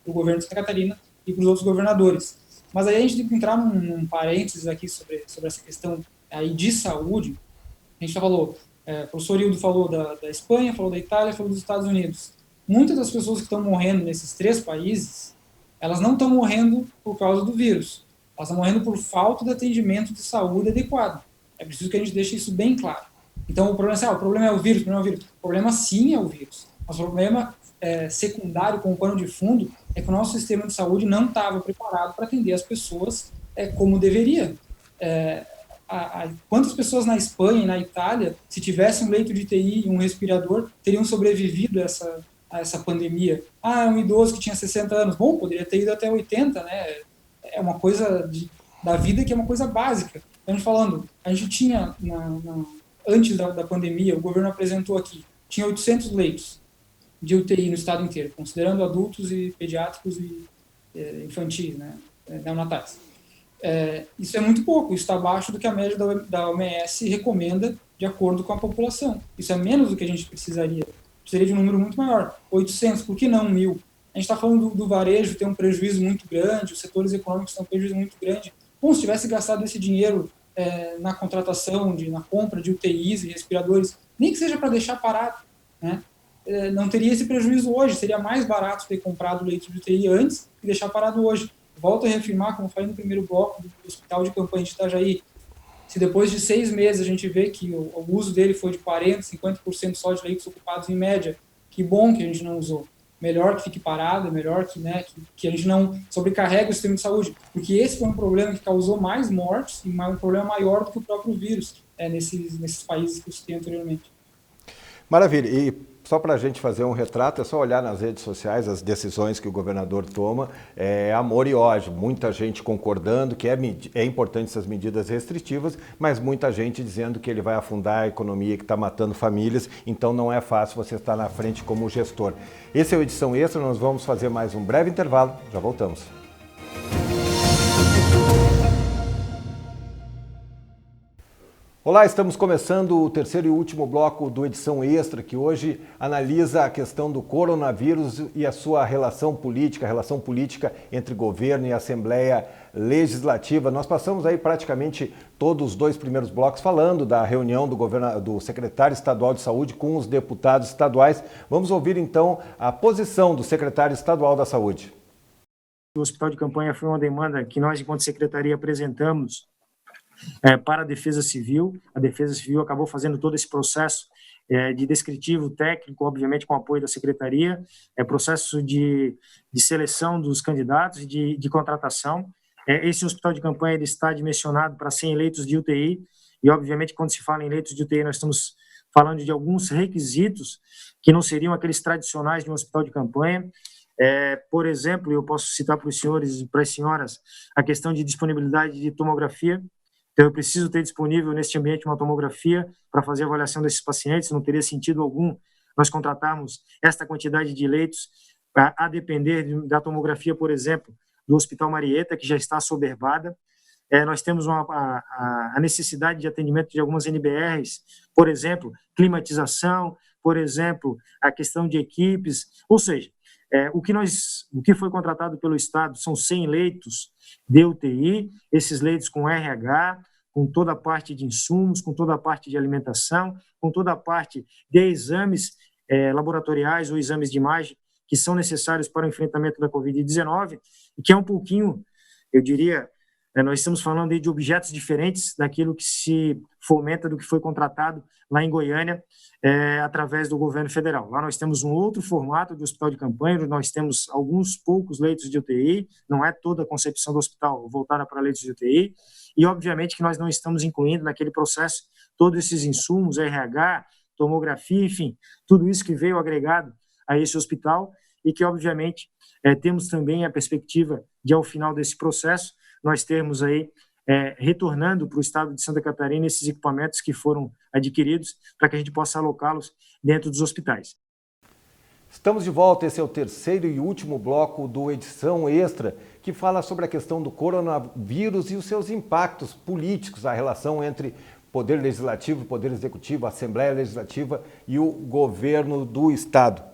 o governo de Santa Catarina e para os outros governadores. Mas aí a gente tem que entrar num parênteses aqui sobre essa questão aí de saúde. A gente já falou, o professor Hildo falou da Espanha, falou da Itália, falou dos Estados Unidos. Muitas das pessoas que estão morrendo nesses 3 países, elas não estão morrendo por causa do vírus. Elas estão morrendo por falta de atendimento de saúde adequado. É preciso que a gente deixe isso bem claro. Então, o problema é o vírus, o problema sim é o vírus. Mas o problema secundário, como pano de fundo, é que o nosso sistema de saúde não estava preparado para atender as pessoas como deveria. Quantas pessoas na Espanha e na Itália, se tivessem um leito de UTI e um respirador, teriam sobrevivido a essa pandemia? Um idoso que tinha 60 anos, bom, poderia ter ido até 80, né? É uma coisa da vida que é uma coisa básica. A gente tinha, antes da pandemia, o governo apresentou aqui, tinha 800 leitos de UTI no estado inteiro, considerando adultos e pediátricos e infantis, né, neonatais. Isso é muito pouco, isso está abaixo do que a média da OMS recomenda de acordo com a população. Isso é menos do que a gente precisaria de um número muito maior. 800, por que não 1.000? A gente está falando do varejo ter um prejuízo muito grande, os setores econômicos têm um prejuízo muito grande. Bom, se tivesse gastado esse dinheiro na contratação, na compra de UTIs e respiradores, nem que seja para deixar parado, né? Não teria esse prejuízo hoje, seria mais barato ter comprado leite de UTI antes e deixar parado hoje. Volto a reafirmar, como falei no primeiro bloco do Hospital de Campanha de Itajaí, se depois de 6 meses a gente vê que o uso dele foi de 40%, 50% só de leitos ocupados em média, que bom que a gente não usou. Melhor que fique parado, melhor que a gente não sobrecarregue o sistema de saúde, porque esse foi um problema que causou mais mortes e um problema maior do que o próprio vírus nesses países que eu citei anteriormente. Maravilha. E só para a gente fazer um retrato, é só olhar nas redes sociais as decisões que o governador toma, amor e ódio. Muita gente concordando que é importante essas medidas restritivas, mas muita gente dizendo que ele vai afundar a economia, que está matando famílias, então não é fácil você estar na frente como gestor. Esse é o Edição Extra, nós vamos fazer mais um breve intervalo, já voltamos. Olá, estamos começando o terceiro e último bloco do Edição Extra, que hoje analisa a questão do coronavírus e a sua relação política entre governo e Assembleia Legislativa. Nós passamos aí praticamente todos os 2 primeiros blocos falando da reunião do secretário estadual de saúde com os deputados estaduais. Vamos ouvir então a posição do secretário estadual da saúde. O hospital de campanha foi uma demanda que nós, enquanto secretaria, apresentamos para a Defesa Civil. A Defesa Civil acabou fazendo todo esse processo de descritivo técnico, obviamente com o apoio da Secretaria, processo de seleção dos candidatos e de contratação. Esse hospital de campanha ele está dimensionado para 100 leitos de UTI, e obviamente quando se fala em leitos de UTI nós estamos falando de alguns requisitos que não seriam aqueles tradicionais de um hospital de campanha. Por exemplo, eu posso citar para os senhores e para as senhoras a questão de disponibilidade de tomografia. Então, eu preciso ter disponível neste ambiente uma tomografia para fazer a avaliação desses pacientes. Não teria sentido algum nós contratarmos esta quantidade de leitos a depender da tomografia, por exemplo, do Hospital Marieta, que já está soberbada. Nós temos a necessidade de atendimento de algumas NBRs, por exemplo, climatização, por exemplo, a questão de equipes. Ou seja, o que foi contratado pelo Estado são 100 leitos de UTI, esses leitos com RH, com toda a parte de insumos, com toda a parte de alimentação, com toda a parte de exames laboratoriais ou exames de imagem que são necessários para o enfrentamento da Covid-19, e que é um pouquinho, eu diria, nós estamos falando aí de objetos diferentes daquilo que se fomenta do que foi contratado lá em Goiânia, através do governo federal. Lá nós temos um outro formato de hospital de campanha, nós temos alguns poucos leitos de UTI, não é toda a concepção do hospital voltada para leitos de UTI, e obviamente que nós não estamos incluindo naquele processo todos esses insumos, RH, tomografia, enfim, tudo isso que veio agregado a esse hospital, e que obviamente temos também a perspectiva de, ao final desse processo, nós termos aí retornando para o estado de Santa Catarina esses equipamentos que foram adquiridos para que a gente possa alocá-los dentro dos hospitais. Estamos de volta, esse é o terceiro e último bloco do Edição Extra, que fala sobre a questão do coronavírus e os seus impactos políticos, a relação entre Poder Legislativo, Poder Executivo, Assembleia Legislativa e o governo do Estado.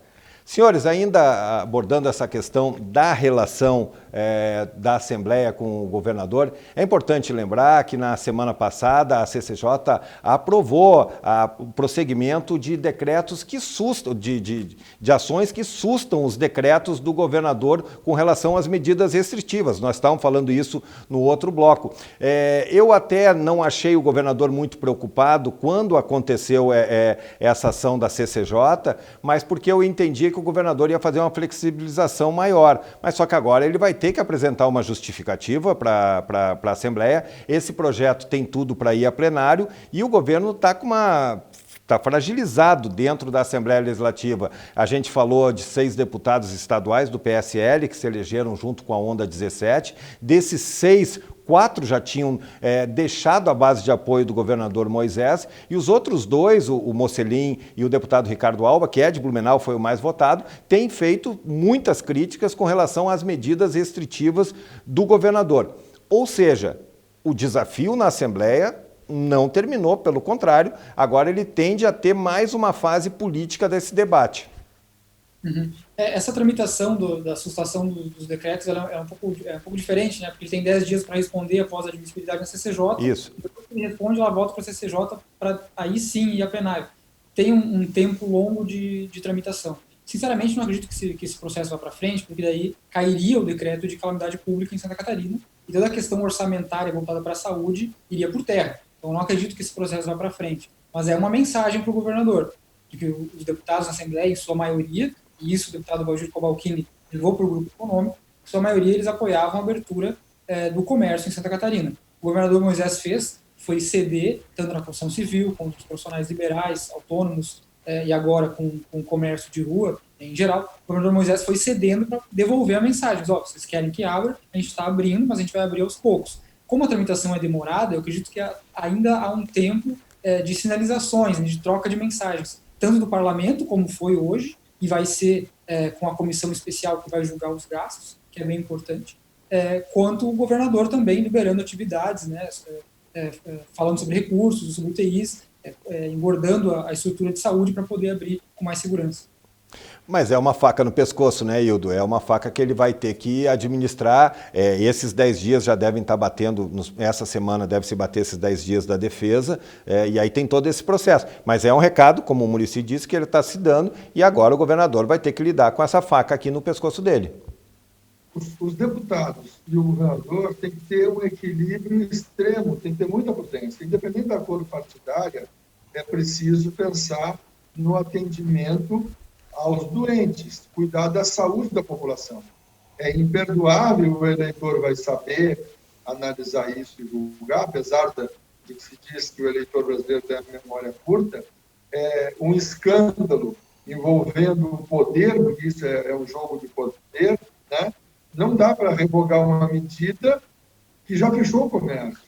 Senhores, ainda abordando essa questão da relação da Assembleia com o governador, é importante lembrar que na semana passada a CCJ aprovou o prosseguimento de decretos que sustam, de ações que sustam os decretos do governador com relação às medidas restritivas. Nós estávamos falando isso no outro bloco. Eu até não achei o governador muito preocupado quando aconteceu essa ação da CCJ, mas porque eu entendi que o governador ia fazer uma flexibilização maior. Mas só que agora ele vai ter que apresentar uma justificativa para a Assembleia. Esse projeto tem tudo para ir a plenário e o governo está fragilizado dentro da Assembleia Legislativa. A gente falou de 6 deputados estaduais do PSL que se elegeram junto com a Onda 17. Desses 6, 4 já tinham deixado a base de apoio do governador Moisés, e os outros 2, o Mocelin e o deputado Ricardo Alba, que é de Blumenau, foi o mais votado, têm feito muitas críticas com relação às medidas restritivas do governador. Ou seja, o desafio na Assembleia não terminou, pelo contrário, agora ele tende a ter mais uma fase política desse debate. Uhum. Essa tramitação da sustação dos decretos ela é um pouco diferente, né? Porque ele tem 10 dias para responder após a admissibilidade na CCJ. Isso. Depois que ele responde, ela volta para a CCJ para aí sim ir a plenário. Tem um tempo longo de tramitação. Sinceramente, não acredito que esse processo vá para frente, porque daí cairia o decreto de calamidade pública em Santa Catarina e toda a questão orçamentária voltada para a saúde iria por terra. Então, não acredito que esse processo vá para frente. Mas é uma mensagem para o governador, de que os deputados na Assembleia, em sua maioria, e isso o deputado Valdir Cobalcini levou para o grupo econômico, em sua maioria eles apoiavam a abertura do comércio em Santa Catarina. O governador Moisés foi ceder, tanto na construção civil, quanto os profissionais liberais, autônomos, e agora com o comércio de rua, em geral, o governador Moisés foi cedendo para devolver a mensagem. Vocês querem que abra, a gente está abrindo, mas a gente vai abrir aos poucos. Como a tramitação é demorada, eu acredito que ainda há um tempo de sinalizações, de troca de mensagens, tanto do parlamento, como foi hoje, e vai ser com a comissão especial que vai julgar os gastos, que é bem importante, quanto o governador também liberando atividades, né, falando sobre recursos, sobre UTIs, engordando a estrutura de saúde para poder abrir com mais segurança. Mas é uma faca no pescoço, né, Hildo? É uma faca que ele vai ter que administrar. Esses 10 dias já devem estar batendo, essa semana deve se bater esses 10 dias da defesa, e aí tem todo esse processo. Mas é um recado, como o Muricy disse, que ele está se dando, e agora o governador vai ter que lidar com essa faca aqui no pescoço dele. Os deputados e o governador têm que ter um equilíbrio extremo, tem que ter muita potência. Independente da cor partidária, é preciso pensar no atendimento aos doentes, cuidar da saúde da população. É imperdoável, o eleitor vai saber analisar isso e julgar, apesar de que se diz que o eleitor brasileiro tem a memória curta, um escândalo envolvendo o poder, porque isso é um jogo de poder, né? Não dá para revogar uma medida que já fechou o comércio.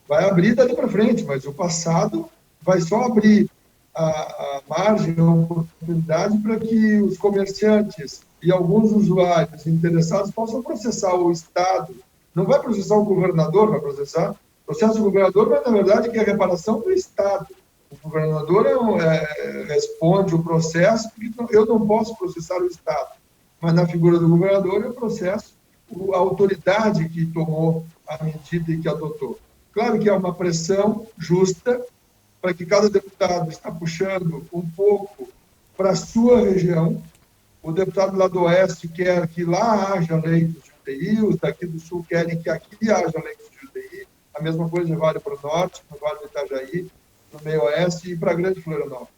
Vai abrir dali para frente, mas o passado vai só abrir a margem, a oportunidade para que os comerciantes e alguns usuários interessados possam processar o Estado. Não vai processar o governador, vai processar. Processo do governador, mas na verdade que é a reparação do Estado. O governador responde o processo, porque eu não posso processar o Estado. Mas na figura do governador eu processo a autoridade que tomou a medida e que adotou. Claro que é uma pressão justa, para que cada deputado está puxando um pouco para a sua região. O deputado lá do Oeste quer que lá haja leitos de UTI, os daqui do Sul querem que aqui haja leitos de UTI. A mesma coisa vale para o Norte, no Vale do Itajaí, no Meio Oeste e para a Grande Florianópolis.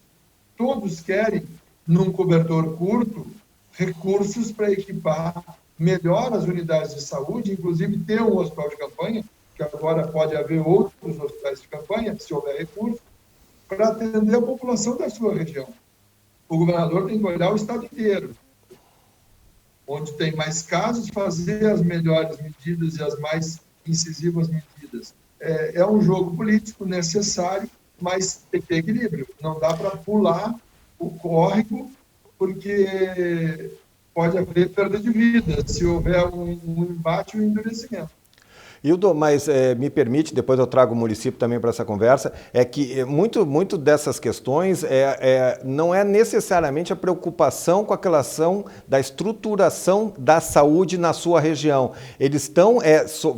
Todos querem, num cobertor curto, recursos para equipar melhor as unidades de saúde, inclusive ter um hospital de campanha, que agora pode haver outros hospitais de campanha, se houver recursos, para atender a população da sua região. O governador tem que olhar o estado inteiro. Onde tem mais casos, fazer as melhores medidas e as mais incisivas medidas. É um jogo político necessário, mas tem que ter equilíbrio. Não dá para pular o córrego, porque pode haver perda de vida, se houver um embate e um endurecimento. Hildo, mas me permite, depois eu trago o município também para essa conversa, é que muito dessas questões não é necessariamente a preocupação com a relação da estruturação da saúde na sua região. Eles estão,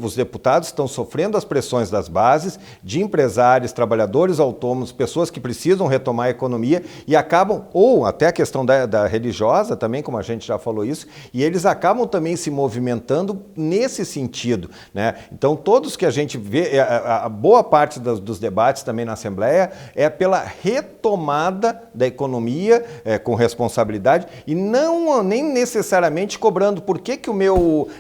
os deputados estão sofrendo as pressões das bases, de empresários, trabalhadores autônomos, pessoas que precisam retomar a economia e acabam, ou até a questão da religiosa também, como a gente já falou isso, e eles acabam também se movimentando nesse sentido, né? Então, todos que a gente vê, a boa parte dos debates também na Assembleia é pela retomada da economia com responsabilidade e nem necessariamente cobrando por que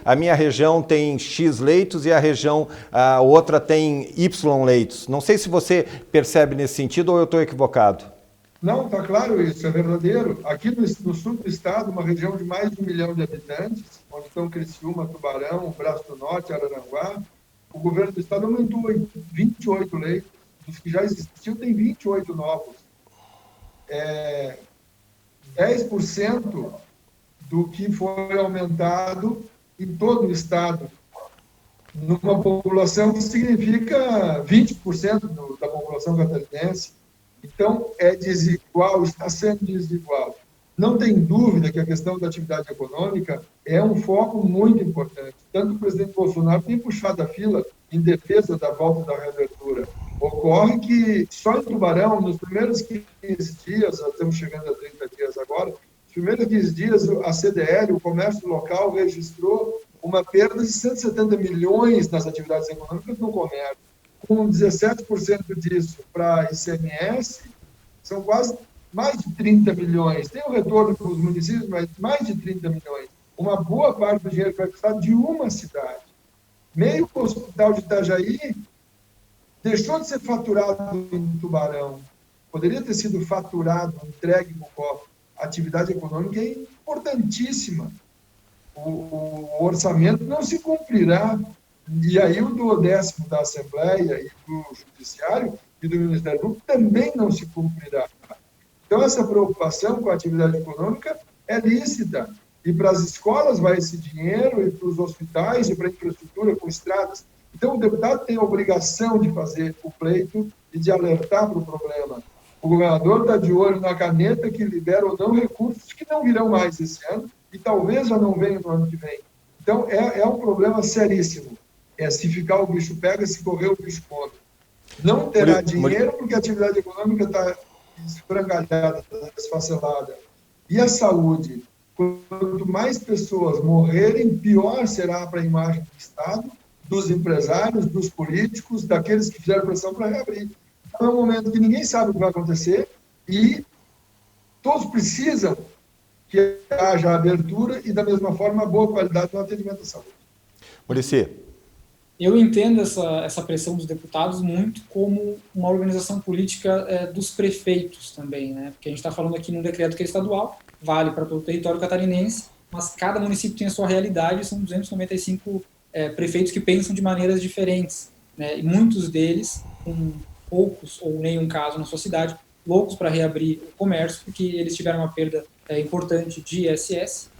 a minha região tem X leitos e a outra tem Y leitos. Não sei se você percebe nesse sentido ou eu estou equivocado. Não, está claro isso, é verdadeiro. Aqui no sul do estado, uma região de mais de 1 milhão de habitantes, onde estão Criciúma, Tubarão, Braço do Norte, Araranguá, o governo do estado aumentou em 28 leitos, dos que já existiam, tem 28 novos. 10% do que foi aumentado em todo o estado, numa população que significa 20% da população catarinense. Então, é desigual, está sendo desigual. Não tem dúvida que a questão da atividade econômica é um foco muito importante. Tanto o presidente Bolsonaro tem puxado a fila em defesa da volta da reabertura. Ocorre que só em Tubarão, nos primeiros 15 dias, estamos chegando a 30 dias agora, nos primeiros 15 dias, a CDL, o comércio local, registrou uma perda de 170 milhões nas atividades econômicas no comércio. Com 17% disso para ICMS, são quase mais de 30 milhões. Tem o retorno para os municípios, mas mais de 30 milhões. Uma boa parte do dinheiro vai precisar de uma cidade. Meio hospital de Itajaí deixou de ser faturado em Tubarão. Poderia ter sido faturado, entregue no cofre. A atividade econômica é importantíssima. O orçamento não se cumprirá. E aí o duodécimo da Assembleia e do Judiciário e do Ministério Público também não se cumprirá. Então, essa preocupação com a atividade econômica é lícita. E para as escolas vai esse dinheiro, e para os hospitais, e para a infraestrutura com estradas. Então, o deputado tem a obrigação de fazer o pleito e de alertar para o problema. O governador está de olho na caneta que libera ou não recursos que não virão mais esse ano e talvez já não venham no ano que vem. Então, é um problema seríssimo. Se ficar o bicho pega, se correr o bicho come. Não terá dinheiro porque a atividade econômica está esfrangalhada, está desfacelada. E a saúde? Quanto mais pessoas morrerem, pior será para a imagem do Estado, dos empresários, dos políticos, daqueles que fizeram pressão para reabrir. Então, é um momento que ninguém sabe o que vai acontecer e todos precisam que haja abertura e, da mesma forma, boa qualidade no atendimento à saúde. Muricy. Eu entendo essa pressão dos deputados muito como uma organização política dos prefeitos também, né? Porque a gente está falando aqui num decreto que é estadual, vale para todo o território catarinense, mas cada município tem a sua realidade, são 295 prefeitos que pensam de maneiras diferentes, né? E muitos deles, com poucos ou nenhum caso na sua cidade, loucos para reabrir o comércio, porque eles tiveram uma perda importante de ISS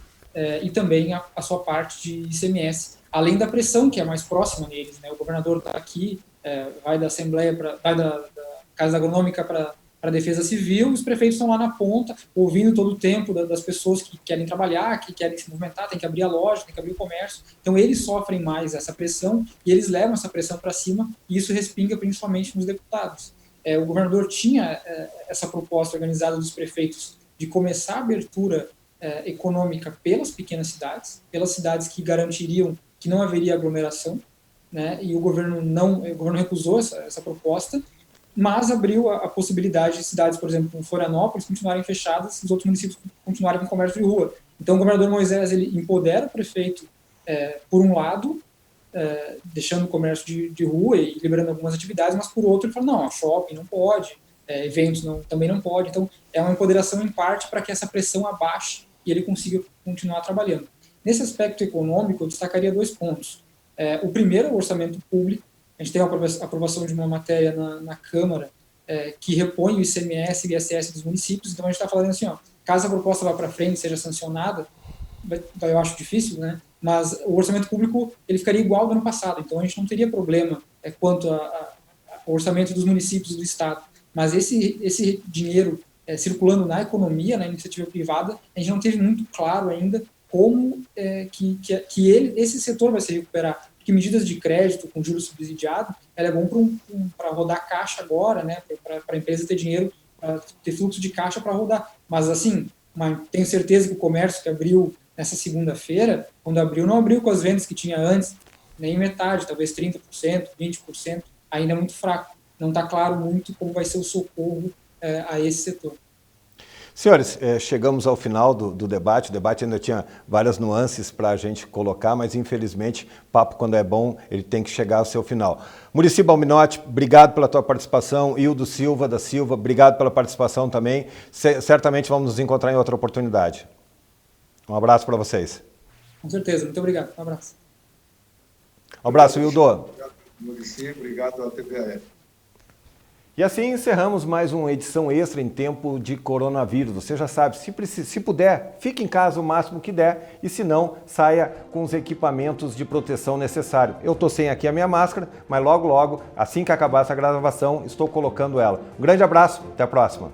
e também a sua parte de ICMS, além da pressão que é mais próxima neles, né? O governador está aqui, vai da Assembleia, vai da Casa Agronômica para a Defesa Civil, os prefeitos estão lá na ponta, ouvindo todo o tempo das pessoas que querem trabalhar, que querem se movimentar, tem que abrir a loja, tem que abrir o comércio. Então, eles sofrem mais essa pressão e eles levam essa pressão para cima e isso respinga principalmente nos deputados. O governador tinha essa proposta organizada dos prefeitos de começar a abertura econômica pelas pequenas cidades, pelas cidades que garantiriam que não haveria aglomeração, né? E o governo recusou essa proposta, mas abriu a possibilidade de cidades, por exemplo, como Florianópolis, continuarem fechadas e os outros municípios continuarem com comércio de rua. Então, o governador Moisés ele empodera o prefeito, por um lado, deixando o comércio de rua e liberando algumas atividades, mas, por outro, ele fala, não, shopping não pode, eventos também não pode. Então, é uma empoderação em parte para que essa pressão abaixe e ele consiga continuar trabalhando. Nesse aspecto econômico, eu destacaria 2 pontos. O primeiro é o orçamento público. A gente tem a aprovação de uma matéria na Câmara que repõe o ICMS e o ISS dos municípios. Então, a gente está falando assim, caso a proposta vá para frente, seja sancionada, eu acho difícil, né? mas o orçamento público ele ficaria igual ao do ano passado, então a gente não teria problema quanto ao orçamento dos municípios e do Estado. Mas esse dinheiro circulando na economia, na iniciativa privada, a gente não teve muito claro ainda como esse setor vai se recuperar. Porque medidas de crédito com juros subsidiados, ela é bom para rodar caixa agora, né, para a empresa ter dinheiro, para ter fluxo de caixa para rodar. Mas, assim, tenho certeza que o comércio que abriu nessa segunda-feira, quando abriu, não abriu com as vendas que tinha antes, nem metade, talvez 30%, 20%, ainda é muito fraco. Não está claro muito como vai ser o socorro a esse setor. Senhores, chegamos ao final do debate. O debate ainda tinha várias nuances para a gente colocar, mas infelizmente, papo quando é bom, ele tem que chegar ao seu final. Muricy Balbinotti, obrigado pela tua participação. Hildo Silva da Silva, obrigado pela participação também. Certamente vamos nos encontrar em outra oportunidade. Um abraço para vocês. Com certeza, muito obrigado. Um abraço. Um abraço, Hildo. Obrigado, Muricy, obrigado à TVAE. E assim encerramos mais uma edição extra em tempo de coronavírus. Você já sabe, se puder, fique em casa o máximo que der e se não, saia com os equipamentos de proteção necessários. Eu estou sem aqui a minha máscara, mas logo, assim que acabar essa gravação, estou colocando ela. Um grande abraço, até a próxima.